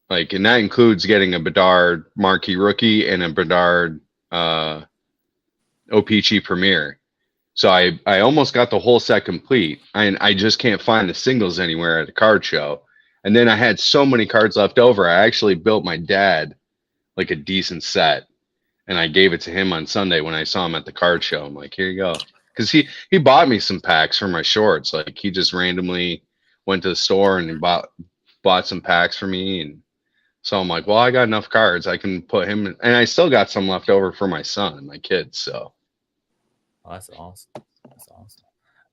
Like, and that includes getting a Bedard Marquee Rookie and a Bedard Peachy Premier. So I almost got the whole set complete. I just can't find the singles anywhere at a card show. And then I had so many cards left over. I actually built my dad like a decent set, and I gave it to him on Sunday when I saw him at the card show. I'm like, here you go. Because he bought me some packs for my shorts. Like, he just randomly went to the store and bought some packs for me. And so I'm like, well, I got enough cards. I can put him in, and I still got some left over for my son and my kids. So that's awesome. That's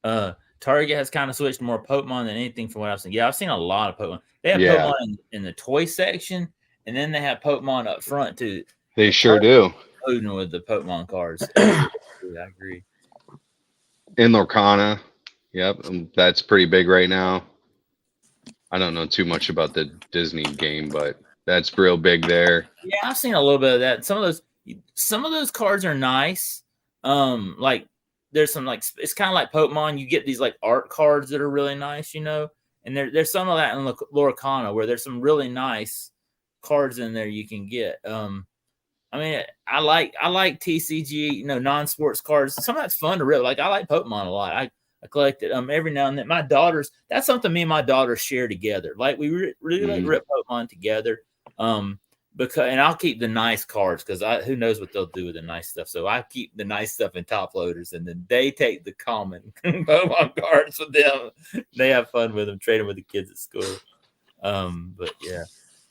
awesome. Target has kind of switched to more Pokemon than anything from what I've seen. Yeah, I've seen a lot of Pokemon. They have Pokemon in the toy section, and then they have Pokemon up front too. They sure do. With the Pokemon cards. I agree. In Lorcana, yep, that's pretty big right now. I don't know too much about the Disney game, but that's real big there. Yeah, I've seen a little bit of that. Some of those cards are nice. Like there's some like it's kind of like Pokemon. You get these like art cards that are really nice, and there's some of that in Lorcana where there's some really nice cards in there you can get. I mean, I like TCG, non-sports cards. Some of that's fun to rip. Like I like Pokemon a lot. I collect it every now and then. That's something me and my daughters share together. Like we really like rip Pokemon together. And I'll keep the nice cards because who knows what they'll do with the nice stuff. So I keep the nice stuff in top loaders, and then they take the common Pokemon cards with them. They have fun with them, trade them with the kids at school. But yeah,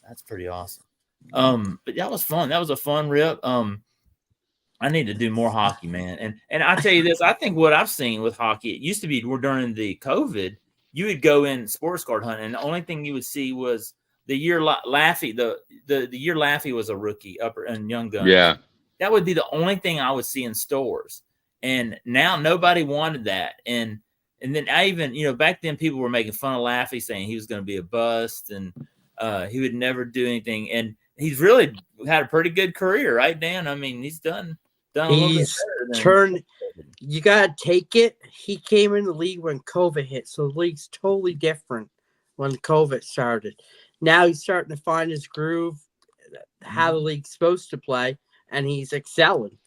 that's pretty awesome. But that was fun. That was a fun rip. I need to do more hockey, man. And I tell you this, I think what I've seen with hockey, it used to be during the COVID, you would go in sports card hunting, and the only thing you would see was the year Laffy, the year Laffy was a rookie upper and young gun. Yeah. That would be the only thing I would see in stores. And now nobody wanted that. And then I even, back then people were making fun of Laffy, saying he was going to be a bust and he would never do anything. And he's really had a pretty good career, right, Dan? I mean, he's done a little bit better than you gotta take it. He came in the league when COVID hit, so the league's totally different when COVID started. Now he's starting to find his groove, how the league's supposed to play, and he's excelling.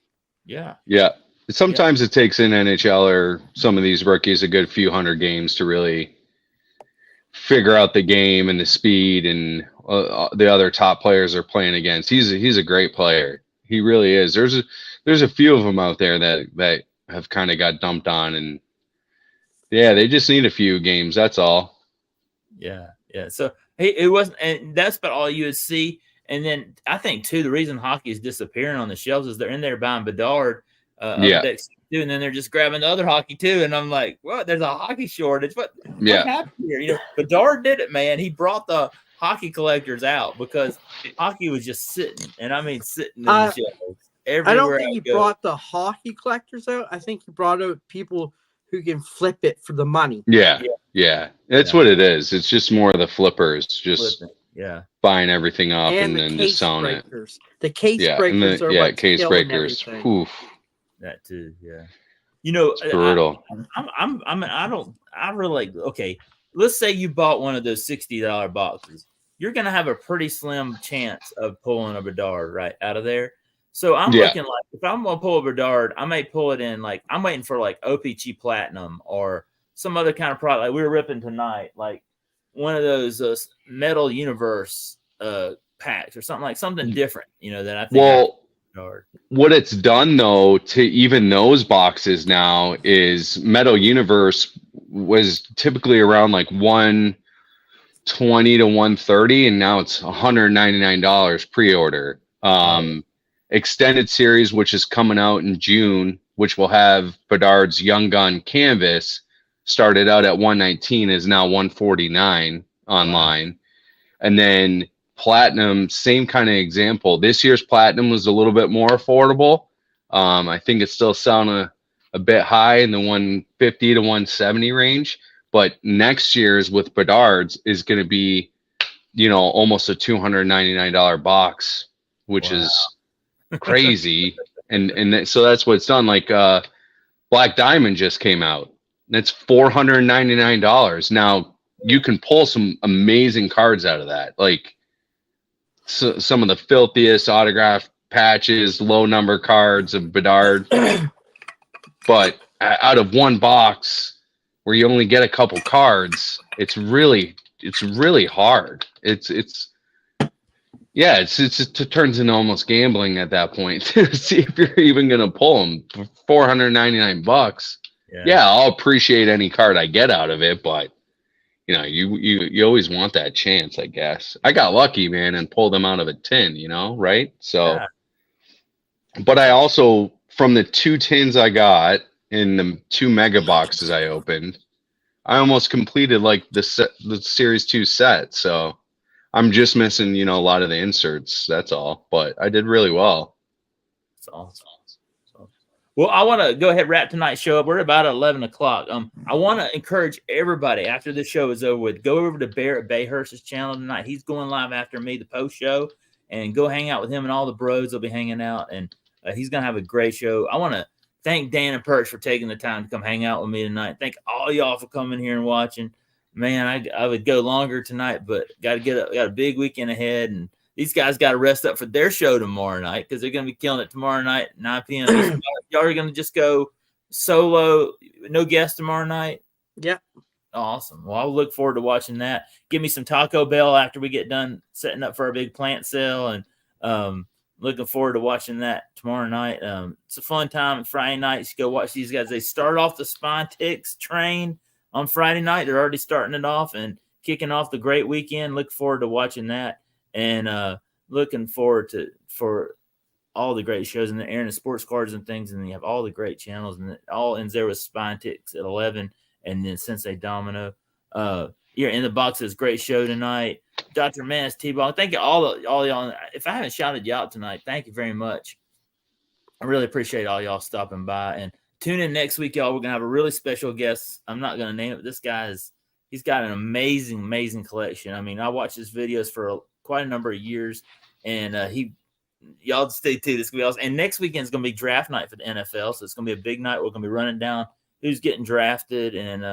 Yeah. Yeah. Sometimes it takes in NHL or some of these rookies a good few hundred games to really figure out the game and the speed and the other top players are playing against. He's a great player. He really is. There's a few of them out there that have kind of got dumped on, and yeah, they just need a few games. That's all. Yeah. Yeah. So it wasn't, and that's about all you would see. And then I think too, the reason hockey is disappearing on the shelves is they're in there buying Bedard, and then they're just grabbing the other hockey too. And I'm like, well, there's a hockey shortage. What happened here? Bedard did it, man. He brought the hockey collectors out because hockey was just sitting, and I mean sitting in the shelves everywhere. I don't think he brought the hockey collectors out. I think he brought out people who can flip it for the money. Yeah. That's what it is. It's just more of the flippers, just buying everything up and then just selling it. The case breakers are what's case breakers. Oof. That too, yeah. It's brutal. Okay, let's say you bought one of those $60 boxes. You're gonna have a pretty slim chance of pulling a Bedard right out of there. So I'm looking like if I'm gonna pull a Bedard, I may pull it in like I'm waiting for like OPC Platinum or some other kind of product like we were ripping tonight, like one of those Metal Universe packs or something different, that I think. Well, what it's done though to even those boxes now is Metal Universe was typically around like $120 to $130, and now it's $199 pre-order. Extended series, which is coming out in June, which will have Bedard's Young Gun canvas, started out at $119, is now $149 online. And then Platinum, same kind of example. This year's Platinum was a little bit more affordable. I think it's still selling a bit high in the 150 to 170 range, but next year's with Bedard's is going to be, almost a $299 box, which is crazy. and so that's what it's done. Like Black Diamond just came out. That's $499. Now you can pull some amazing cards out of that. Like some of the filthiest autographed patches, low number cards of Bedard. But out of one box where you only get a couple cards, it's really hard. It turns into almost gambling at that point to see if you're even gonna pull them for $499. Yeah, I'll appreciate any card I get out of it, but you always want that chance, I guess. I got lucky, man, and pulled them out of a tin, right? So, Yeah. but I also, from the 2 tins I got in the 2 mega boxes I opened, I almost completed like the series 2 set. So I'm just missing, a lot of the inserts. That's all, but I did really well. That's awesome. Well, I want to go ahead and wrap tonight's show up. We're about at 11 o'clock. I want to encourage everybody after this show is over with, go over to Barrett Bayhurst's channel tonight. He's going live after me, the post show, and go hang out with him and all the bros will be hanging out. And he's going to have a great show. I want to thank Dan and Perch for taking the time to come hang out with me tonight. Thank all y'all for coming here and watching. Man, I would go longer tonight, but got a big weekend ahead, and these guys got to rest up for their show tomorrow night because they're going to be killing it tomorrow night, 9 p.m. Y'all are going to just go solo, no guests tomorrow night? Yeah. Awesome. Well, I'll look forward to watching that. Give me some Taco Bell after we get done setting up for our big plant sale, and looking forward to watching that tomorrow night. It's a fun time. Friday nights, go watch these guys. They start off the Spontics train on Friday night. They're already starting it off and kicking off the great weekend. Look forward to watching that. And looking forward for all the great shows in the air and the sports cards and things. And you have all the great channels, and it all ends there with Spinetics at 11, and then Sensei Domino. You're in the boxes. Great show tonight. Dr. Manis, T-Ball. Thank you all y'all. If I haven't shouted you out tonight, thank you very much. I really appreciate all y'all stopping by, and tune in next week, y'all. We're going to have a really special guest. I'm not going to name it. This guy he's got an amazing collection. I mean, I watched his videos for quite a number of years, and y'all stay tuned. It's gonna be awesome. And next weekend is gonna be draft night for the NFL, so it's gonna be a big night. We're gonna be running down who's getting drafted, and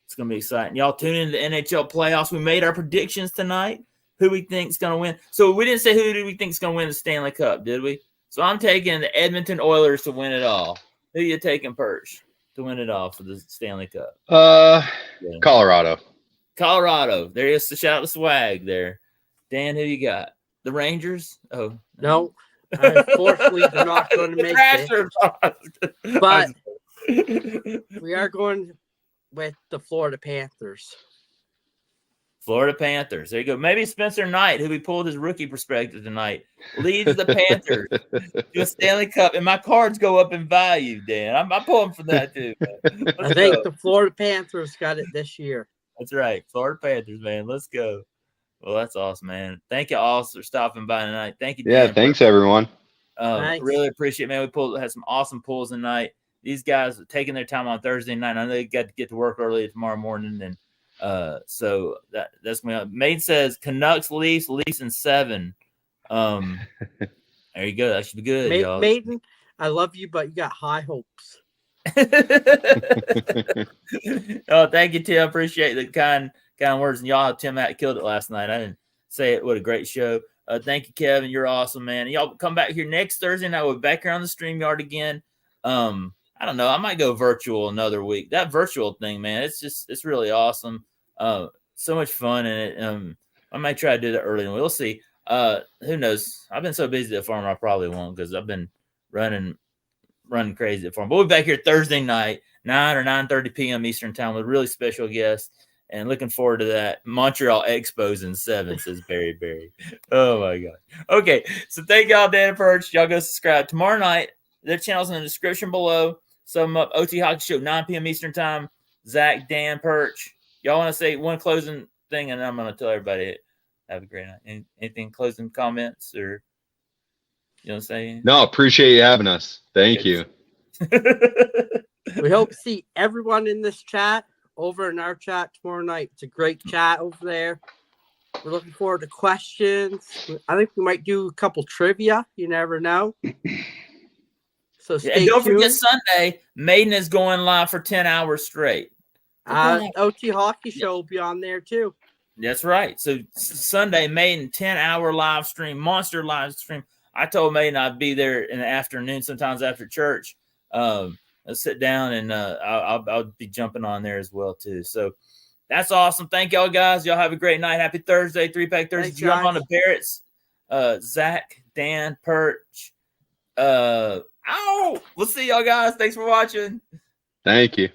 it's gonna be exciting. Y'all tune in to the NHL playoffs. We made our predictions tonight. Who we think's gonna win? So we didn't say who do we think's gonna win the Stanley Cup, did we? So I'm taking the Edmonton Oilers to win it all. Who you taking, Perch, to win it all for the Stanley Cup? Colorado. There is the shout of swag there. Dan, who you got? The Rangers? Oh, no. Unfortunately, they're not going to make it. But we are going with the Florida Panthers. Florida Panthers. There you go. Maybe Spencer Knight, who we pulled his rookie perspective tonight, leads the Panthers to a Stanley Cup, and my cards go up in value, Dan. I'm pulling for that too. I think the Florida Panthers got it this year. That's right. Florida Panthers, man. Let's go. Well, that's awesome, man. Thank you all for stopping by tonight. Thank you, Dan. Yeah, thanks, everyone. Really appreciate it, man. We had some awesome pulls tonight. These guys are taking their time on Thursday night. I know they got to get to work early tomorrow morning, and so that's going to be. Maiden says Canucks, Leafs in 7. There you go. That should be good, y'all. Maiden, I love you, but you got high hopes. Oh, thank you, Tim. Appreciate the kind words. And y'all, Tim killed it last night. I didn't say it. What a great show. Thank you, Kevin. You're awesome, man. And y'all come back here next Thursday night. We'll be back here on the StreamYard again. I don't know. I might go virtual another week. That virtual thing, man, it's really awesome. So much fun in it. I might try to do that early, and we'll see. Who knows? I've been so busy at the farm, I probably won't, because I've been running crazy at the farm. But we'll be back here Thursday night, 9 or 9:30 p.m. Eastern time, with a really special guest. And looking forward to that. Montreal Expos in 7, says Barry. Oh, my God. Okay, so thank y'all, Dan and Perch. Y'all go subscribe. Tomorrow night, their channel's in the description below. Sum up, OT Hockey Show, 9 p.m. Eastern time. Zach, Dan, Perch. Y'all want to say one closing thing, and I'm going to tell everybody have a great night. Anything closing comments, or you want to say anything? No, appreciate you having us. Thank you. We hope to see everyone in this chat over in our chat tomorrow night. It's a great chat over there. We're looking forward to questions. I think we might do a couple trivia. You never know. So stay and don't tuned. forget Sunday, Maiden is going live for 10 hours straight. OT Hockey Show will be on there too. That's right. So Sunday, Maiden, 10-hour live stream, monster live stream. I told Maiden I'd be there in the afternoon, sometimes after church. sit down, and I'll be jumping on there as well too. So that's awesome. Thank y'all guys. Y'all have a great night. Happy Thursday, 3-Pack Thursday. Thanks, Jump on guys. the Barretts, Zach, Dan, Perch. We'll see y'all guys. Thanks for watching. Thank you.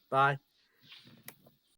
Bye.